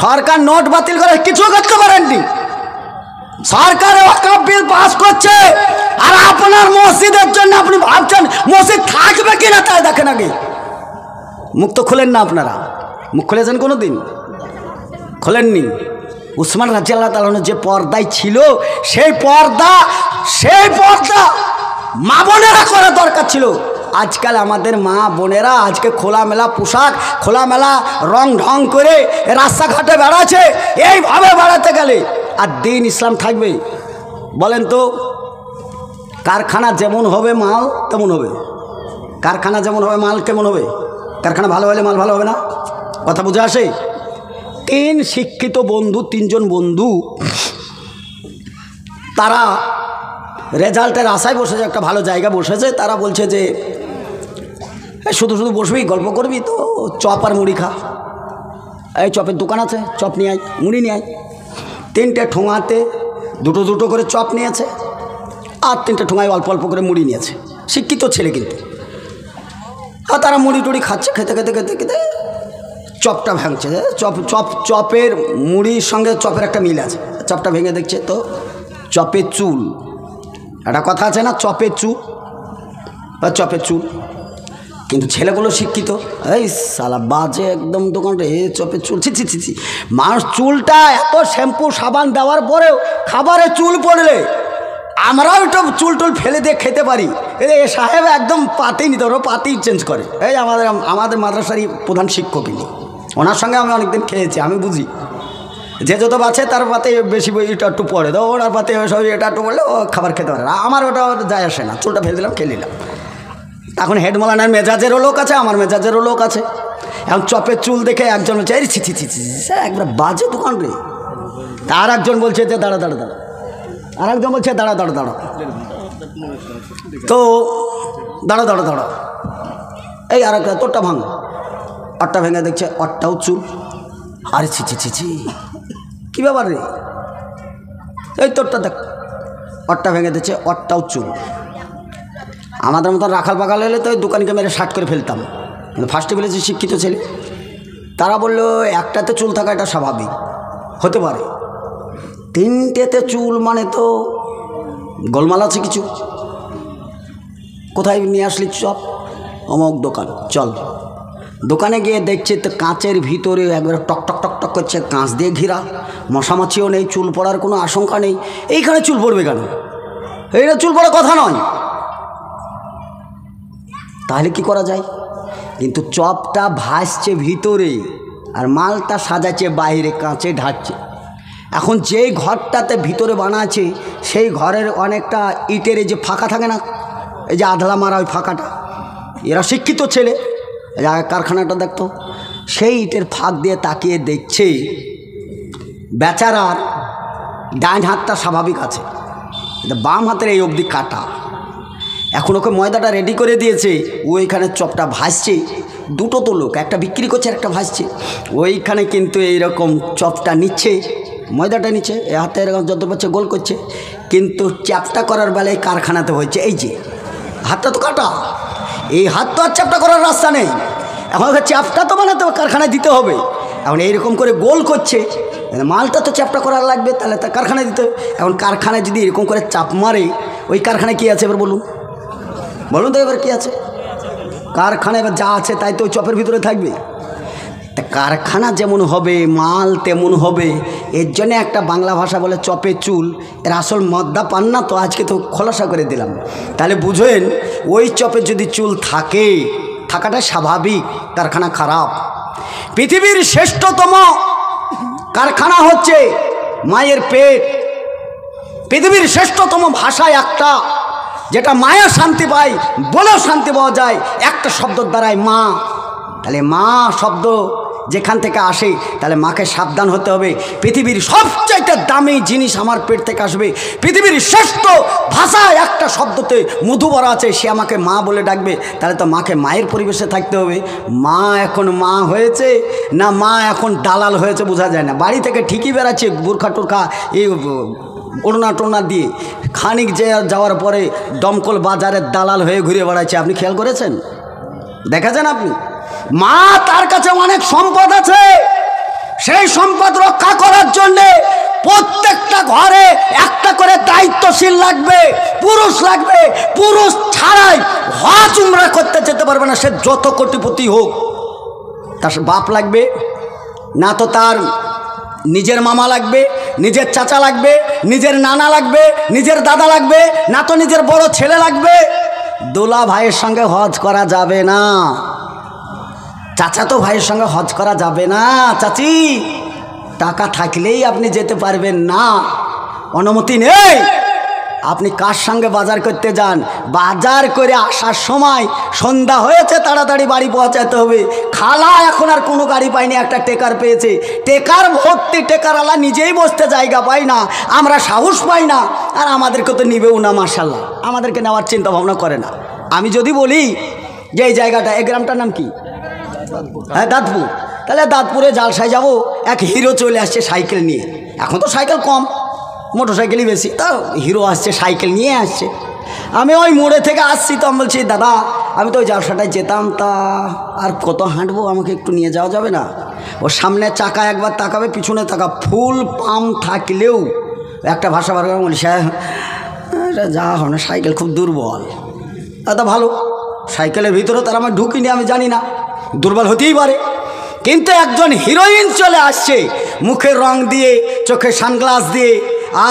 সরকার নোট বাতিল করে কিছু করতে পারেননি। সরকার ওয়াকফ বিল পাস করছে, আর আপনার মসজিদের জন্য আপনি ভাবছেন মসজিদ থাকবে কিনা, তাই দেখেন আগে। মুখ তো খোলেন না আপনারা, মুখ খুলেছেন কোনো দিন? খোলেননি। উসমান রাদিয়াল্লাহু তাআলা যে পর্দায় ছিল, সেই পর্দা মা বোনেরা করা দরকার ছিল। আজকাল আমাদের মা বোনেরা আজকে খোলামেলা পোশাক, খোলামেলা রং ঢং করে রাস্তাঘাটে বেড়াচ্ছে। এইভাবে বেড়াতে গেলে আর দিন ইসলাম থাকবে? বলেন তো, কারখানা যেমন হবে মাল তেমন হবে, কারখানা যেমন হবে মাল কেমন হবে? কারখানা ভালো হলে মাল ভালো হবে না? কথা বুঝে আসে? 3 শিক্ষিত বন্ধু, 3 জন বন্ধু, তারা রেজাল্টের আশায় বসেছে, একটা ভালো জায়গা বসেছে। তারা বলছে যে শুধু শুধু বসবি, গল্প করবি, তো চপ আর মুড়ি খা। এই চপের দোকান আছে, চপ নিয়ে আয়, মুড়ি নিয়ে আয়। 3টে ঠোঙাতে 2 করে চপ নিয়েছে, আর 3টে ঠোঙায় অল্প অল্প করে মুড়ি নিয়েছে। শিক্ষিত ছেলে কিন্তু। আর তারা মুড়ি টুড়ি খাচ্ছে, খেতে খেতে খেতে খেতে চপটা ভাঙছে। চপের মুড়ির সঙ্গে চপের একটা মিল আছে। চপটা ভেঙে দেখছে তো চপের চুল, একটা কথা আছে না, চপের চুল বা চপের চুল। কিন্তু ছেলেগুলো শিক্ষিত, এই সালা বাজে একদম দোকানটা, চপের চুল, ছি ছি ছি ছি। মানুষ চুলটা এত শ্যাম্পু সাবান দেওয়ার পরেও খাবারে চুল পড়লে আমরাও একটু চুল টুল ফেলে দিয়ে খেতে পারি। এ সাহেব একদম পাতেই নিতে পারো, পাতেই চেঞ্জ করে। এই আমাদের মাদ্রাসারই প্রধান শিক্ষক, কিন্তু ওনার সঙ্গে আমি অনেকদিন খেয়েছি, আমি বুঝি। যে যত বাঁচে তার পাতে বেশি এটা একটু পড়ে, তো ওনার পাতে সবাই এটা একটু পড়লে ও খাবার খেতে পারে না। আমার ওটা যায় আসে না, চুলটা ফেলে দিলাম, খেয়ে নিলাম। এখন হেড মৌলানার মেজাজেরও লোক আছে, আমার মেজাজেরও লোক আছে। এখন চপের চুল দেখে একজন বলছে এই ছি ছি ছি ছি, একবার বাজে দোকান রে। তার একজন বলছে যে দাঁড়া দাঁড়া দাঁড়া, আর একজন বলছে দাঁড়া দাঁড়া দাঁড়া, তো দাঁড়া দাঁড়া দাঁড়া, এই আর একটা তোরটা ভাঙ। অটটা ভেঙে দেখছে অটটাও চুল। আরে ছি ছি ছি ছি, কী ব্যাপার রে? এই তোরটা দেখ, অটটা ভেঙে দিচ্ছে, অটটাও চুল। আমাদের মতন রাখাল পাখাল হলে তো ওই দোকানকে মেরে শার্ট করে ফেলতাম, কিন্তু ফার্স্টে বলেছে শিক্ষিত ছেলে। তারা বললো একটাতে চুল থাকা এটা স্বাভাবিক হতে পারে, তিনটেতে চুল মানে তো গোলমাল আছে কিছু। কোথায় নিয়ে আসলি চপ? অমুক দোকান। চল, দোকানে গিয়ে দেখছি তো কাঁচের ভিতরে একবার টক টক টক টক করছে, কাঁচ দিয়ে ঘেরা, মশামাছিও নেই, চুল পড়ার কোনো আশঙ্কা নেই। এইখানে চুল পড়বে কেন? এইটা চুল পড়ার কথা নয়। তাহলে কি করা যায়? কিন্তু চপটা ভাসছে ভিতরে আর মালটা সাজাচ্ছে বাইরে, কাঁচে ঢাকছে। এখন যেই ঘরটাতে ভিতরে বানাচ্ছে সেই ঘরের অনেকটা ইটের এই যে ফাঁকা থাকে না, এই যে আধলা মারা ওই ফাঁকাটা, এরা শিক্ষিত ছেলে, কারখানাটা দেখতো, সেই ইটের ফাঁক দিয়ে তাকিয়ে দেখছে বেচারার ডান হাতটা স্বাভাবিক আছে, বাম হাতের এই অবধি কাটা। এখন ওকে ময়দাটা রেডি করে দিয়েছে, ওইখানে চপটা ভাসছে। দুটো তো লোক, একটা বিক্রি করছে একটা ভাসছে। ওইখানে কিন্তু এইরকম চপটা নিচ্ছে, ময়দাটা নিচ্ছে, এ হাতে এরকম যত পাচ্ছে গোল করছে। কিন্তু চ্যাপটা করার বেলায় কারখানাতে হয়েছে এই যে হাতটা তো কাটা, এই হাত তো আর চ্যাপটা করার রাস্তা নেই। এখন ওকে চ্যাপটা তো বানাতে কারখানায় দিতে হবে। এখন এইরকম করে গোল করছে, মালটা তো চ্যাপটা করার লাগবে, তাহলে তার কারখানায় দিতে হবে। এখন কারখানায় যদি এরকম করে চাপ মারে, ওই কারখানায় কী আছে এবার বলুন, বলুন তো এবার কী আছে? কারখানা এবার যা আছে তাই তো ওই চপের ভিতরে থাকবে। তা কারখানা যেমন হবে মাল তেমন হবে। এর জন্যে একটা বাংলা ভাষা বলে চপের চুল, এর আসল মদ্দা পান না তো, আজকে তো খোলাসা করে দিলাম। তাহলে বুঝেন ওই চপের যদি চুল থাকে, থাকাটা স্বাভাবিক, কারখানা খারাপ। পৃথিবীর শ্রেষ্ঠতম কারখানা হচ্ছে মায়ের পেট। পৃথিবীর শ্রেষ্ঠতম ভাষা একটা, যেটা মায়ের শান্তি পায়, বলেও শান্তি পাওয়া যায় একটা শব্দের দ্বারাই, মা। তাহলে মা শব্দ যেখান থেকে আসে, তাহলে মাকে সাবধান হতে হবে। পৃথিবীর সবচাইতে দামি জিনিস আমার পেট থেকে আসবে। পৃথিবীর শ্রেষ্ঠ ভাষা একটা শব্দতে মধু ভরা আছে, সে আমাকে মা বলে ডাকবে, তাহলে তো মাকে মায়ের পরিবেশে থাকতে হবে। মা এখন মা হয়েছে না মা এখন দালাল হয়েছে বোঝা যায় না। বাড়ি থেকে ঠিকই বেড়াচ্ছে বুরখা টুরখা এই ওড়না টোনা দিয়ে, খানিক যাওয়ার পরে দমকল বাজারের দালাল হয়ে ঘুরে বেড়াচ্ছে। আপনি খেয়াল করেছেন? দেখেছেন আপনি? মা তার কাছে অনেক সম্পদ আছে, সেই সম্পদ রক্ষা করার জন্যে প্রত্যেকটা ঘরে একটা করে দায়িত্বশীল লাগবে, পুরুষ লাগবে। পুরুষ ছাড়াই হজ উমরা করতে যেতে পারবে না, সে যত কোটিপতি হোক। তার বাপ লাগবে, না তো তার নিজের মামা লাগবে, নিজের চাচা লাগবে, নিজের নানা লাগবে, নিজের দাদা লাগবে, না তো নিজের বড় ছেলে লাগবে। দোলা ভাইয়ের সঙ্গে হজ করা যাবে না, চাচা তো ভাইয়ের সঙ্গে হজ করা যাবে না। চাচি, টাকা থাকলেই আপনি যেতে পারবেন না, অনুমতি নেই। আপনি কার সঙ্গে বাজার করতে যান, বাজার করে আসার সময় সন্ধ্যা হয়েছে, তাড়াতাড়ি বাড়ি পৌঁছাতে হবে। খালা এখন আর কোনো গাড়ি পায়নি, একটা টেকার পেয়েছে, টেকার ভর্তি, টেকারওয়ালা নিজেই বসতে জায়গা পাই না, আমরা সাহস পাই না, আর আমাদেরকে তো নিবেও না। মাশাল্লাহ, আমাদেরকে নেওয়ার চিন্তা ভাবনা করে না। আমি যদি বলি যে এই জায়গাটা, এই গ্রামটার নাম কি? হ্যাঁ, দাঁতপুর। তাহলে দাঁতপুরে জালসায় যাব, এক হিরো চলে আসছে সাইকেল নিয়ে। এখন তো সাইকেল কম, মোটর সাইকেলই বেশি, তা হিরো আসছে সাইকেল নিয়ে আসছে। আমি ওই মোড়ে থেকে আসছি, তো আমি বলছি দাদা আমি তো ওই জালসাটায় যেতাম, তা আর কত হাঁটবো, আমাকে একটু নিয়ে যাওয়া যাবে না? ও সামনে চাকা একবার তাকাবে, পিছনে তাকা, ফুল পাম্প থাকলেও একটা ভাষা বার করে বলছি, এটা যা হয় না, সাইকেল খুব দুর্বল। তা ভালো, সাইকেলের ভিতরে তার আমার ঢুকিনি, আমি জানি না, দুর্বল হতেই পারে। কিন্তু একজন হিরোইন চলে আসছে, মুখের রং দিয়ে, চোখে সানগ্লাস দিয়ে,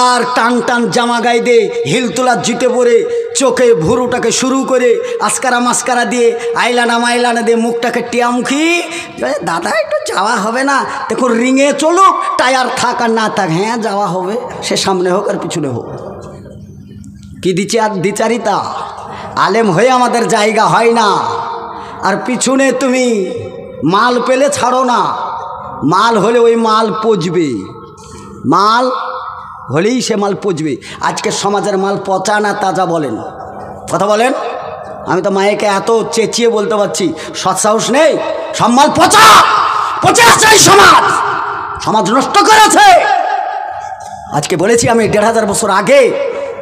আর টান টান জামা গায়ে দিয়ে, হিল তোলার জুতে পরে, চোখে ভুরুটাকে শুরু করে আসকারা মাস্কারা দিয়ে, আইলানা মাইলানা দিয়ে, মুখটাকে টিয়ামুখী। দাদা একটু যাওয়া হবে না? দেখো রিঙে চলুক, টায়ার থাক আর না থাক, হ্যাঁ যাওয়া হবে, সে সামনে হোক আর পিছনে হোক। কি দ্বিচারিতা! আলেম হয়ে আমাদের জায়গা হয় না, আর পিছনে তুমি মাল পেলে ছাড়ো না। মাল হলে ওই মাল পচবে, মাল হলেই সে মাল পচবে। আজকে সমাজের মাল পচা না তাজা বলেন, কথা বলেন। আমি তো মায়েকে এত চেঁচিয়ে বলতে পারছি, সৎসাহস নেই। সব মাল পচা, পচে আছে এই সমাজ, সমাজ নষ্ট করেছে। আজকে বলেছি আমি ১৫০০ বছর আগে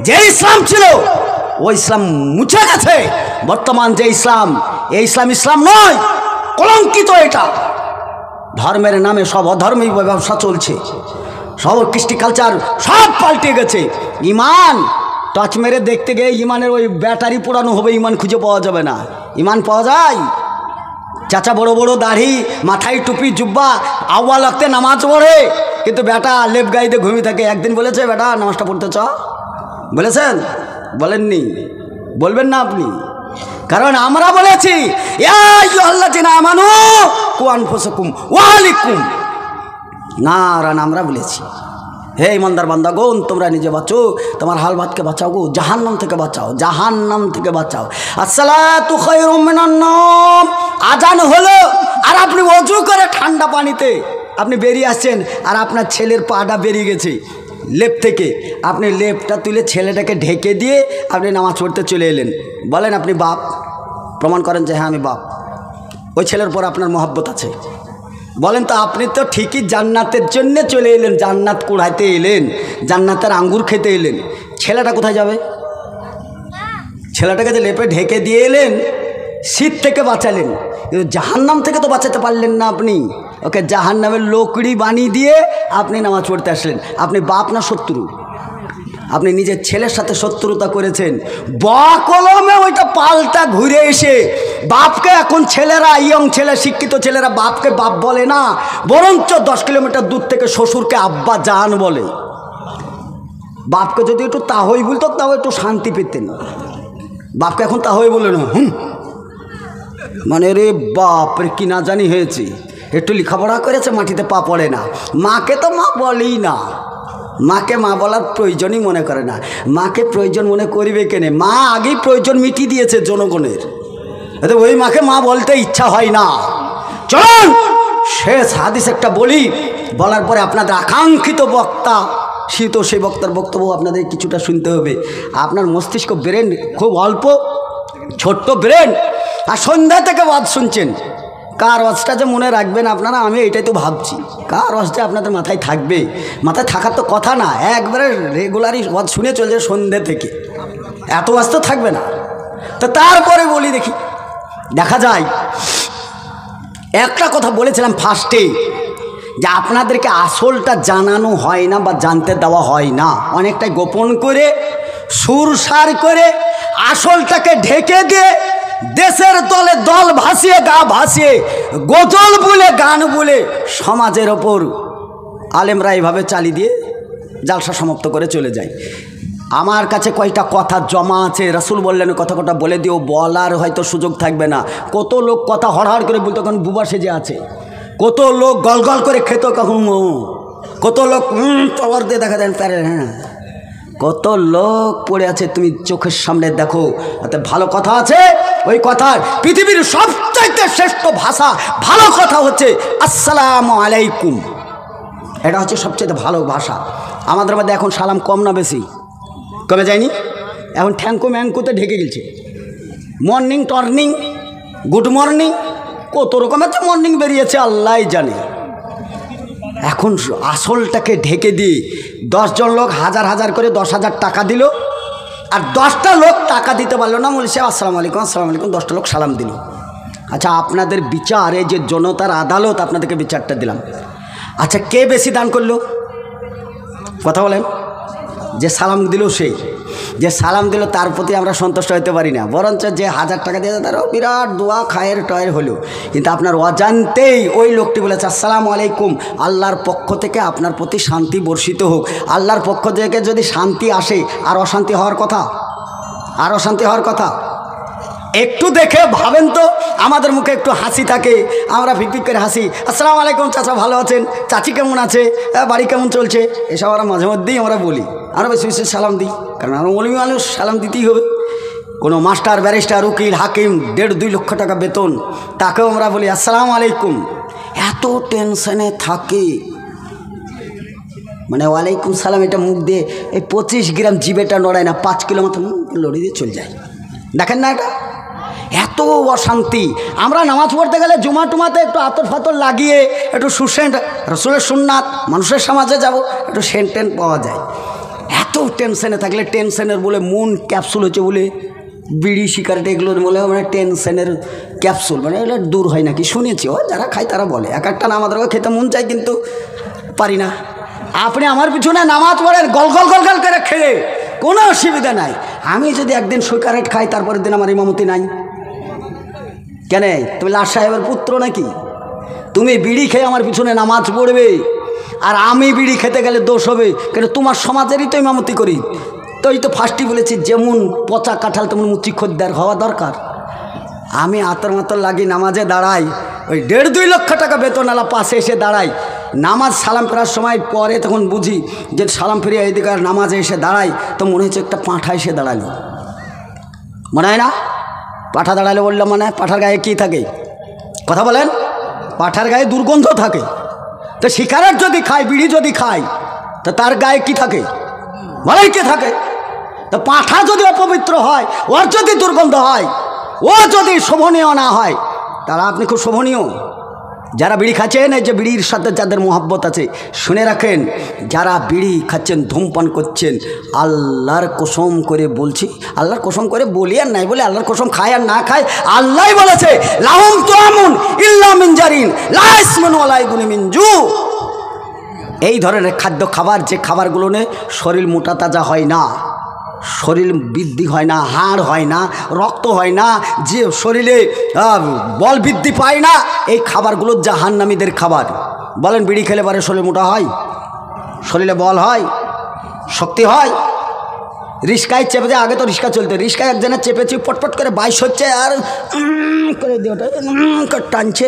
যে ইসলাম ছিল, ওই ইসলাম মুছে গেছে। বর্তমান যে ইসলাম, এই ইসলাম ইসলাম নয়, কলঙ্কিত। এটা ধর্মের নামে সব অধর্মী ব্যবসা চলছে, সব কৃষ্টি কালচার সব পাল্টে গেছে। ইমান টচ মেরে দেখতে গিয়ে ইমানের ওই ব্যাটারি পোড়ানো হবে, ইমান খুঁজে পাওয়া যাবে না। ইমান পাওয়া যায় চাচা বড় বড় দাড়ি, মাথায় টুপি জুব্বা, আউয়াল ওয়াক্তে নামাজ পড়ে, কিন্তু বেটা লেপ গাইতে ঘুমিয়ে থাকে। একদিন বলেছে বেটা নামাজটা পড়তে চ? বলেছেন? বলেননি? বলবেন না আপনি? কারণ আমরা বলেছি ইয়া আইয়ুহাল্লাযিনা আমানু কু আনফুসাকুম ওয়া আহলিকুম নারান। আমরা বলেছি হে ইমানদার বান্দাগণ, তোমরা নিজে বাঁচো, তোমার হাল ভাতকে বাঁচাও গো, জাহান্নাম থেকে বাঁচাও, জাহান্নাম থেকে বাঁচাও। আসসালাতু খায়রুম মিনান নাওম। আজান হলো আর আপনি ওযু করে ঠান্ডা পানিতে আপনি বেরিয়ে আসছেন, আর আপনার ছেলের পাটা বেরিয়ে গেছে লেপ থেকে, আপনি লেপটা তুলে ছেলেটাকে ঢেকে দিয়ে আপনি নামাজ পড়তে চলে এলেন। বলেন আপনি বাপ? প্রমাণ করেন যে হ্যাঁ আমি বাপ। ওই ছেলের পর আপনার মহব্বত আছে। বলেন তো আপনি তো ঠিকই জান্নাতের জন্য চলে এলেন, জান্নাত কুড়াইতে এলেন, জান্নাতের আঙ্গুর খেতে এলেন। ছেলেটা কোথায় যাবে? ছেলেটাকে যে লেপে ঢেকে দিয়ে এলেন, শীত থেকে বাঁচালেন, কিন্তু জাহান্নাম থেকে তো বাঁচাতে পারলেন না আপনি। ওকে জাহান্নামের লোকড়ি বানিয়ে দিয়ে আপনি নামাজ পড়তে আসলেন। আপনি বাপ না শত্রু? আপনি নিজের ছেলের সাথে শত্রুতা করেছেন। কলমে ওইটা পাল্টা ঘুরে এসে বাপকে এখন ছেলেরা, ইয়ং ছেলে, শিক্ষিত ছেলেরা বাপকে বাপ বলে না, বরঞ্চ 10 কিলোমিটার দূর থেকে শ্বশুরকে আব্বা জান বলে। বাপকে যদি একটু তাহই বলতো তাও একটু শান্তি পেতেন। বাপকে এখন তাহই বলে না, মানে রে বাপরে কি না জানি হয়েছে, একটু লেখাপড়া করেছে মাটিতে পা পড়ে না। মাকে তো মা বলেই না, মাকে মা বলার প্রয়োজনই মনে করে না। মাকে প্রয়োজন মনে করিবে কেনে? মা আগেই প্রয়োজন মিটিয়ে দিয়েছে জনগণের, এতে ওই মাকে মা বলতে ইচ্ছা হয় না। চলুন শেষ হাদিস একটা বলি, বলার পরে আপনাদের আকাঙ্ক্ষিত বক্তা শীত, সেই বক্তার বক্তব্য আপনাদের কিছুটা শুনতে হবে। আপনার মস্তিষ্ক ব্রেন খুব অল্প, ছোট্ট ব্রেন, আর সন্ধ্যা থেকে ওয়াজ শুনছেন। কার ওয়াজটা যে মনে রাখবেন আপনারা, আমি এটাই তো ভাবছি, কার ওয়াজটা আপনাদের মাথায় থাকবে? মাথায় থাকার তো কথা না, একবারে রেগুলারই ওয়াজ শুনে চলছে সন্ধ্যে থেকে, এত ওয়াজ তো থাকবে না। তো তারপরে বলি দেখি, দেখা যায় একটা কথা বলেছিলাম ফার্স্টে, যে আপনাদেরকে আসলটা জানানো হয় না বা জানতে দেওয়া হয় না, অনেকটাই গোপন করে সুরসার করে আসলটাকে ঢেকে দিয়ে দেশের দলে দল ভাসিয়ে, গা ভাসিয়ে, গজল বলে, গান বলে সমাজের ওপর আলেমরা এইভাবে চালিয়ে দিয়ে জালসা সমাপ্ত করে চলে যায়। আমার কাছে কয়টা কথা জমা আছে, রাসূল বললেন কথা কটা বলে দিও, বলার হয়তো সুযোগ থাকবে না। কত লোক কথা হড়হড় করে বলতো, কখন বুবা সেজে আছে, কত লোক গল গল করে খেত, কখন কত লোক পাওয়ার দিয়ে দেখা দেন প্যারে, হ্যাঁ কত লোক পড়ে আছে, তুমি চোখের সামনে দেখো। এতে ভালো কথা আছে, ওই কথার পৃথিবীর সবচাইতে শ্রেষ্ঠ ভাষা, ভালো কথা হচ্ছে আসসালামু আলাইকুম। এটা হচ্ছে সবচেয়ে ভালো ভাষা। আমাদের মধ্যে এখন সালাম কম না বেশি? কমে যায়নি? এখন ঠ্যাঙ্কু ম্যাঙ্কুতে ঢেকে গেছে। মর্নিং টর্নিং, গুড মর্নিং, কত রকমের তো মর্নিং বেরিয়েছে আল্লাহ জানে। এখন আসলটাকে ঢেকে দিয়ে 10 জন লোক হাজার হাজার করে 10,000 টাকা দিল, আর 10টা লোক টাকা দিতে পারলো না। মৌলভী সাহেব আসসালামু আলাইকুম, আসসালামু আলাইকুম, 10টা লোক সালাম দিল। আচ্ছা আপনাদের বিচার, এই যে জনতার আদালত, আপনাদেরকে বিচারটা দিলাম। আচ্ছা কে বেশি দান করলো? কথা বলেন। যে সালাম দিল, সেই যে সালাম দিল তার প্রতি আমরা সন্তুষ্ট হতে পারি না, বরঞ্চ যে 1000 টাকা দিয়েছে তারও বিরাট দোয়া খায়ের টয়ের হলো। কিন্তু আপনার অজান্তেই ওই লোকটি বলেছে আসসালামু আলাইকুম, আল্লাহর পক্ষ থেকে আপনার প্রতি শান্তি বর্ষিত হোক। আল্লাহর পক্ষ থেকে যদি শান্তি আসে, আর অশান্তি হওয়ার কথা? আর অশান্তি হওয়ার কথা? একটু দেখে ভাবেন তো, আমাদের মুখে একটু হাসি থাকে, আমরা ফিকফিক করে হাসি, আসসালামু আলাইকুম চাচা ভালো আছেন, চাচি কেমন আছে, বাড়ি কেমন চলছে, এসব আমরা মাঝে মধ্যেই আমরা বলি। আমরা বেশি বেশি সালাম দিই, কারণ আমরা মৌলভী মানুষ, সালাম দিতেই হবে। কোনো মাস্টার, ব্যারিস্টার, উকিল, হাকিম, 1.5-2 লক্ষ টাকা বেতন, তাকেও আমরা বলি আসসালামু আলাইকুম। এত টেনশনে থাকে, মানে ওয়ালাইকুম সালাম এটা মুখ দিয়ে এই 25 গ্রাম জিবেটা নড়ায় না, 5 কিলো মতো লড়ি দিয়ে চলে যায়। দেখেন না এটা এত অশান্তি। আমরা নামাজ পড়তে গেলে জুমা টুমাতে একটু আতর ফাতর লাগিয়ে, একটু সুসেন্ট, রসুলের সুন্নাত, মানুষের সমাজে যাব, একটু সেন্ট টেন্ট পাওয়া যায়। এত টেনশনে থাকলে, টেনশনের বলে মন ক্যাপসুল হচ্ছে বলে, বিড়ি সিগারেট এগুলোর বলে মানে টেনশনের ক্যাপসুল, মানে এগুলো দূর হয় নাকি শুনেছি, ও যারা খায় তারা বলে। এক একটা না আমাদেরও খেতে মন চাই, কিন্তু পারি না। আপনি আমার পিছনে নামাজ পড়েন গল গল গল গল করে খেয়ে, কোনো অসুবিধা নাই। আমি যদি একদিন সিগারেট খাই তারপরের দিন আমার ইমামতি নাই কেন? তুমি লাট সাহেবের পুত্র নাকি? তুমি বিড়ি খেয়ে আমার পিছনে নামাজ পড়বে আর আমি বিড়ি খেতে গেলে দোষ হবে কেন? তোমার সমাজেরই তো ইমামতি করি। তো এই তো ফার্স্টই বলেছি, যেমন পচা কাঁঠাল তেমন মুচি খদ্দের হওয়া দরকার। আমি আতর মাতর লাগি নামাজে দাঁড়াই, ওই 1.5-2 লক্ষ টাকা বেতনওয়ালা পাশে এসে দাঁড়াই, নামাজ সালাম ফেরার সময় পরে তখন বুঝি যে সালাম ফিরিয়ে এইদিকে নামাজে এসে দাঁড়াই, তো মনে হচ্ছে একটা পাঁঠা এসে দাঁড়ালো, মনে হয় না? পাঁঠা দাঁড়ালে বললাম মানে পাঁঠার গায়ে কী থাকে? কথা বলেন। পাঁঠার গায়ে দুর্গন্ধ থাকে। তো সিগারেট যদি খায়, বিড়ি যদি খায়, তো তার গায়ে কি থাকে? বলেই কি থাকে? তো পাঁঠা যদি অপবিত্র হয়, ওর যদি দুর্গন্ধ হয়, ও যদি শোভনীয় না হয়, তারা আপনি খুব শোভনীয়। যারা বিড়ি খাচ্ছেন, এই যে বিড়ির সাথে যাদের মোহাব্বত আছে, শুনে রাখেন, যারা বিড়ি খাচ্ছেন, ধূমপান করছেন, আল্লাহর কসম করে বলছি, আল্লাহর কসম করে বলি আর নাই বলে, আল্লাহর কসম খায় আর না খায়, আল্লাহই বলেছে লাহুম তুআমুন ইল্লা মিন জারিন লা ইসমুন ওয়ালা ইগুনি মিন জু। এই ধরনের খাদ্য খাবার, যে খাবারগুলো নে শরীর মোটা তাজা হয় না, শরীর বৃদ্ধি হয় না, হাড় হয় না, রক্ত হয় না, যে শরীরে বল বৃদ্ধি পায় না, এই খাবারগুলো জাহান্নামীদের খাবার। বলেন, বিড়ি খেলে পরে শরীর মোটা হয়, শরীরে বল হয়, শক্তি হয়। রিস্কায় চেপে দিয়ে, আগে তো রিস্কা চলতে, রিস্কায় একজনের চেপেছি, পটপট করে 22 হচ্ছে আর করে দেওয়াটা টানছে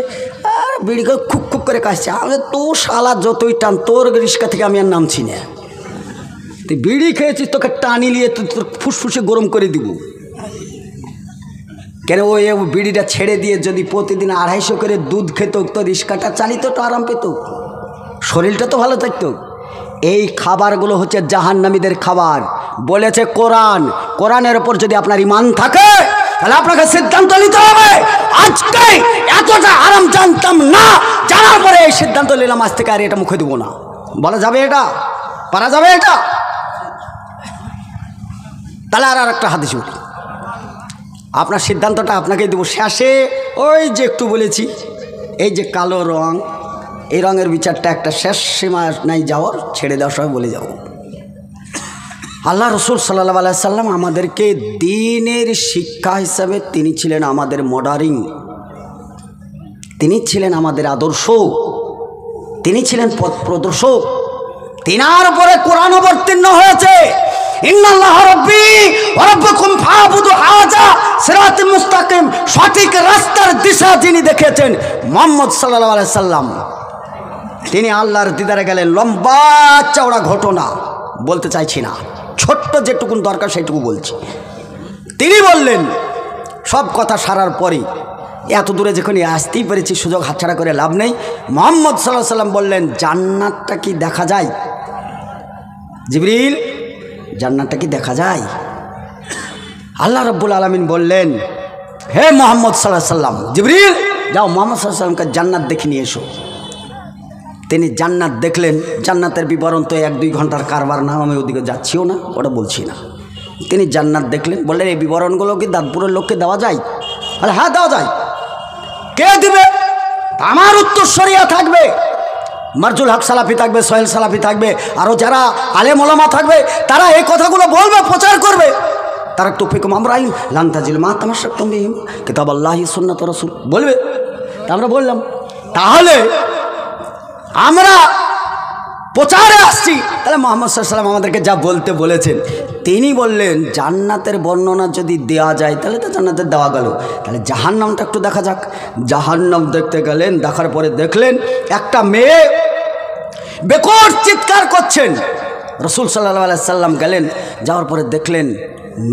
আর বিড়ি করে খুব খুব করে কাশছে। আমি তো শালা যতই টান, তোর রিস্কা থেকে আমি আর নামছি না। তুই বিড়ি খেয়েছিস, তোকে টানি নিয়ে তোর ফুসফুসে গরম করে দিব কেন? ওই বিড়িটা ছেড়ে দিয়ে যদি প্রতিদিন 250 করে দুধ খেত, তো রিস্কাটা চালিত, তো আরাম পেত, শরীরটা তো ভালো থাকতো। এই খাবারগুলো হচ্ছে জাহান্নামীদের খাবার বলেছে কোরআন। কোরআনের ওপর যদি আপনার ঈমান থাকে, তাহলে আপনাকে সিদ্ধান্ত নিতে হবে। আজকে এতটা আরাম জানতাম না, জানার পরে এই সিদ্ধান্ত নিলাম আজ থেকে আর এটা মুখে দেবো না। বলা যাবে এটা? পারা যাবে এটা? তাহলে আর একটা হাদিস বলি, আপনার সিদ্ধান্তটা আপনাকেই দেবো। শেষে ওই যে একটু বলেছি, এই যে কালো রং, এই রঙের বিচারটা একটা শেষ সীমা নাই যাওয়ার, ছেড়ে দেওয়ার সময় বলে যাব। আল্লাহ রসুল সাল্লাল্লাহু আলাইহি সাল্লাম আমাদেরকে দ্বীনের শিক্ষা হিসাবে তিনি ছিলেন আমাদের মডারিং, তিনি ছিলেন আমাদের আদর্শ, তিনি ছিলেন পথ প্রদর্শক। তিনার উপরে কোরআন অবতীর্ণ হয়েছে, ইন্নাল্লাহ রাব্বি ওয়া রাব্বুকুম ফা'বুদু হাযা সিরাতুল মুস্তাকিম। সঠিক রাস্তার দিশা যিনি দেখেছেন মুহাম্মদ সাল্লাল্লাহু আলাইহি সাল্লাম, তিনি আল্লাহর দিদারে গেলেন। লম্বা চওড়া ঘটনা বলতে চাইছি না, ছোট্ট যেটুকুন দরকার সেইটুকু বলছি। তিনি বললেন, সব কথা সারার পরে এত দূরে যখন আসতেই পেরেছি, সুযোগ হাতছাড়া করে লাভ নেই। মুহাম্মদ সাল্লাল্লাহু আলাইহি সাল্লাম বললেন, জান্নাতটা কি দেখা যায়? জিবরিল, জান্নাতটা কি দেখা যায়? আল্লাহ রাব্বুল আলামিন বললেন, হে মুহাম্মদ সাল্লাল্লাহু আলাইহি সাল্লাম, জিবরিল যাও মুহাম্মদ সাল্লাল্লাহু আলাইহি সাল্লামকে জান্নাত দেখে নিয়ে এসো। তিনি জান্নাত দেখলেন। জান্নাতের বিবরণ তো 1-2 ঘন্টার কারবার না, আমি ওদিকে যাচ্ছিও না, ওটা বলছি না। তিনি জান্নাত দেখলেন, বললেন এই বিবরণগুলো কি দাঁতপুরের লোককে দেওয়া যায়? আরে হ্যাঁ, দেওয়া যায়। কে দিবে? আমার উত্তরসূরিরা থাকবে, মারজুল হক সালাফি থাকবে, সোহেল সালাফি থাকবে, আরও যারা আলেম ওলামা থাকবে, তারা এই কথাগুলো বলবে, প্রচার করবে। তারাকতু ফিকুম আমরাইন লান তাজিদু মা তামাসসাকতুম বিহিম কিতাবাল্লাহি সুন্নাত রাসূল বলবে। তা আমরা বললাম, তাহলে আমরা প্রচারে আসছি, তাহলে মুহাম্মদ সাল্লাল্লাহু আলাইহি সাল্লাম আমাদেরকে যা বলতে বলেছেন, তিনি বললেন জান্নাতের বর্ণনা যদি দেওয়া যায় তাহলে তো জান্নাতের দেওয়া গেল, তাহলে জাহান্নামটা একটু দেখা যাক। জাহান্নাম দেখতে গেলেন, দেখার পরে দেখলেন একটা মেয়ে বেকট চিৎকার করছেন। রাসূল সাল্লাল্লাহু আলাইহি সাল্লাম গেলেন, যাওয়ার পরে দেখলেন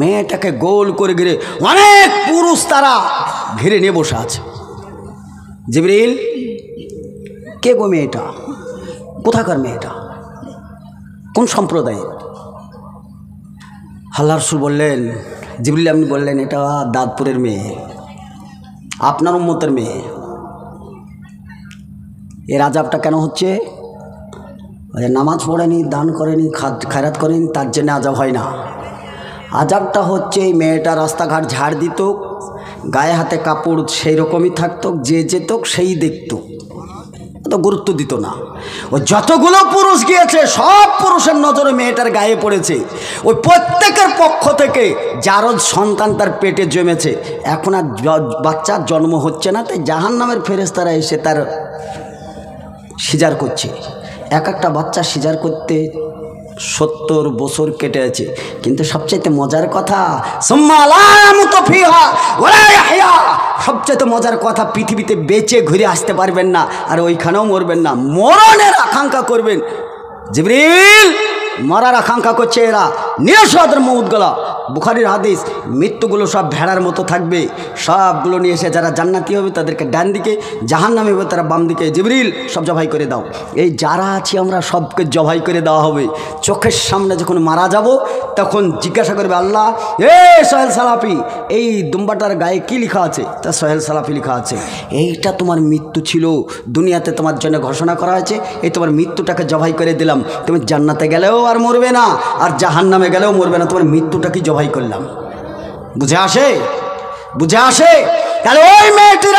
মেয়েটাকে গোল করে ঘিরে অনেক পুরুষ তারা ঘিরে নিয়ে বসে আছে। জিবরিল, কে গো মেয়েটা? কোথাকার মেয়েটা? কোন সম্প্রদায়ের? আল্লাহ রাসূল বললেন, জিবরিল আপনি বললেন এটা দাঁতপুরের মেয়ে, আপনার উম্মতের মেয়ে। এর আযাবটা কেন হচ্ছে? নামাজ পড়েনি, দান করেনি, খায়রাত করেনি, তার জন্য আযাব হয় না। আযাবটা হচ্ছে এই মেয়েটা রাস্তাঘাট ঝাড় দিত, গায়ে হাতে কাপড় সেই রকমই থাকতো, যে যেত সেই দেখত, অত গুরুত্ব দিত না। ও যতগুলো পুরুষ গিয়েছে সব পুরুষের নজরে মেয়েটার গায়ে পড়েছে। ওই প্রত্যেকের পক্ষ থেকে যারও সন্তান তার পেটে জমেছে, এখন আর বাচ্চার জন্ম হচ্ছে না, তাই জাহান্নামের ফেরেশতারা এসে তার সিজার করছে। এক একটা বাচ্চা সিজার করতে 70 বছর কেটে আছে। কিন্তু সবচাইতে মজার কথা, সবচাইতে মজার কথা, পৃথিবীতে বেঁচে ঘুরে আসতে পারবেন না, আর ওইখানেও মরবেন না, মরণের আকাঙ্ক্ষা করবেন। জিবরিল মরার আকাঙ্ক্ষা করছে এরা, নিয়ে সাদের মউতগুলা, বুখারীর হাদিস, মৃত্যুগুলো সব ভেড়ার মতো থাকবে, সবগুলো নিয়ে এসে যারা জান্নাতি হবে তাদেরকে ডান দিকে, জাহান্নামী হবে তারা বাম দিকে। জিবরিল সব জবাই করে দাও। এই যারা আছি আমরা সবকে জবাই করে দেওয়া হবে। চোখের সামনে যখন মারা যাব তখন জিজ্ঞাসা করবে আল্লাহ, এ সোহেল সালাফি, এই দুম্বাটার গায়ে কি লেখা আছে? তা সোহেল সালাফি লেখা আছে। এইটা তোমার মৃত্যু ছিল, দুনিয়াতে তোমার জন্য ঘোষণা করা হয়েছে, এই তোমার মৃত্যুটাকে জবাই করে দিলাম, তুমি জান্নাতে গেলেও আর মরবে না, আর জাহান্নামে গেলেও মরবে না, তোমার মৃত্যুটাকে জবাই করলাম। বুঝে আসে? বুঝে আসে? তাহলে ওই মেয়েটির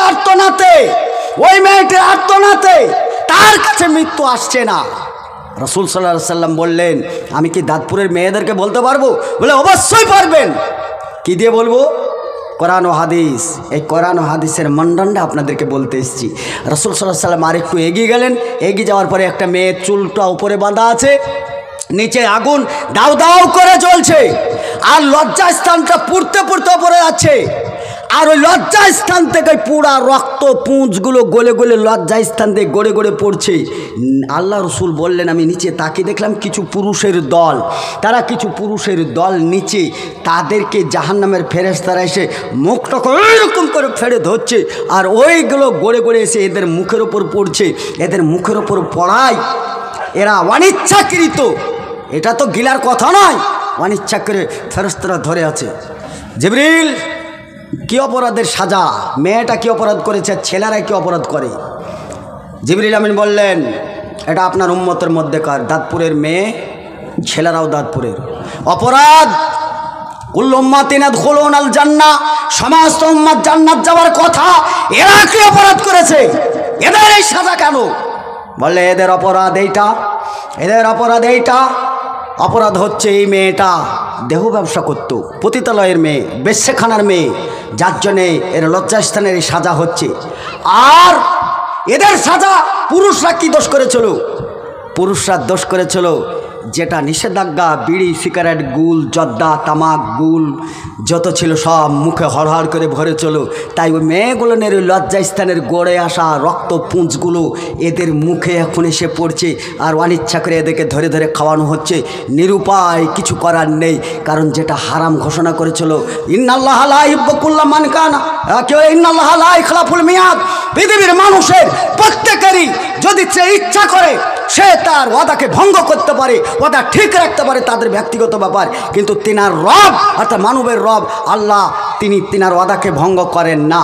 আর্তনাতে তার কাছে মৃত্যু আসছে না। রাসূল সাল্লাল্লাহু আলাইহি সাল্লাম বললেন, আমি কি দাঁতপুরের মেয়েদেরকে বলতে পারবো? বলে অবশ্যই পারবেন। কি দিয়ে বলবো? কোরআন ও হাদিস। এই কোরআন ও হাদিসের মণ্ডনটা আপনাদেরকে বলতে এসেছি। রাসূল সাল্লাল্লাহু আলাইহি সাল্লাম আর একটু এগিয়ে গেলেন। এগিয়ে যাওয়ার পরে একটা মেয়ের চুলটা উপরে বাঁধা আছে, নিচে আগুন দাউ দাউ করে জ্বলছে, আর লজ্জা স্থানটা পুড়তে পুড়তে পড়ে যাচ্ছে, আর ওই লজ্জা স্থান থেকে পুরা রক্ত পুঁজগুলো গলে গলে লজ্জা স্থান থেকে গড়ে গড়ে পড়ছে। আল্লাহ রসুল বললেন, আমি নিচে তাকিয়ে দেখলাম কিছু পুরুষের দল নিচে, তাদেরকে জাহান্নামের ফেরেশতারা এসে মুখটাকে এরকম করে ফেড়ে ধরছে, আর ওইগুলো গড়ে গড়ে এসে এদের মুখের ওপর পড়ছে। এদের মুখের ওপর পড়ায় এরা অনিচ্ছাকৃত, এটা তো গিলার কথা নয়, অনিচ্ছা করে ফেরেশতারা ধরে আছে। জিবরিল, কি অপরাধের সাজা? মেয়েটা কি অপরাধ করেছে, ছেলেরা কি অপরাধ করে? জিবরিল আমিন বললেন, এটা আপনার উম্মতের মধ্যেকার দাঁতপুরের মেয়ে, ছেলেরাও দাঁতপুরের। অপরাধ কুল্লু উম্মাতিন ইয়াদখুলুনাল জান্নাহ, সমস্ত উম্মত জান্নাত যাওয়ার কথা, এরা কি অপরাধ করেছে? এদের এই সাজা কেন? বলে এদের অপরাধ এইটা। অপরাধ হচ্ছে এই মেয়েটা দেহ ব্যবসা করত, পতিতালয়ের মেয়ে, বেশ্যেখানার মেয়ে, যার জন্যে এর লজ্জাস্থানের এই সাজা হচ্ছে। আর এদের সাজা পুরুষরা কি দোষ করেছিল? পুরুষরা দোষ করেছিল যেটা নিষেধাজ্ঞা, বিড়ি, সিগারেট, গুল, জর্দা, তামাক, গুল যত ছিল সব মুখে হড়হড় করে ভরে চলো। তাই ওই মেয়েগুলো ওই লজ্জাস্থানের গড়ে আসা রক্ত পুঁজগুলো এদের মুখে এখন এসে পড়ছে, আর অনিচ্ছা করে এদেরকে ধরে ধরে খাওয়ানো হচ্ছে। নিরুপায়, কিছু করার নেই, কারণ যেটা হারাম ঘোষণা করেছিল, ইন্নাল্লাহা লা ইউহিব্বু কুল্লা মান কানা ইন্নাল্লাহা লা ইখলাফুল মিয়াদ। পৃথিবীর মানুষের প্রত্যেকেরই যদি সে ইচ্ছা করে সে তার ওয়াদাকে ভঙ্গ করতে পারে, ওয়াদা ঠিক রাখতে পারে, তাদের ব্যক্তিগত ব্যাপার। কিন্তু তিনার রব অর্থাৎ মানবের রব আল্লাহ, তিনি তিনার ওয়াদাকে ভঙ্গ করেন না।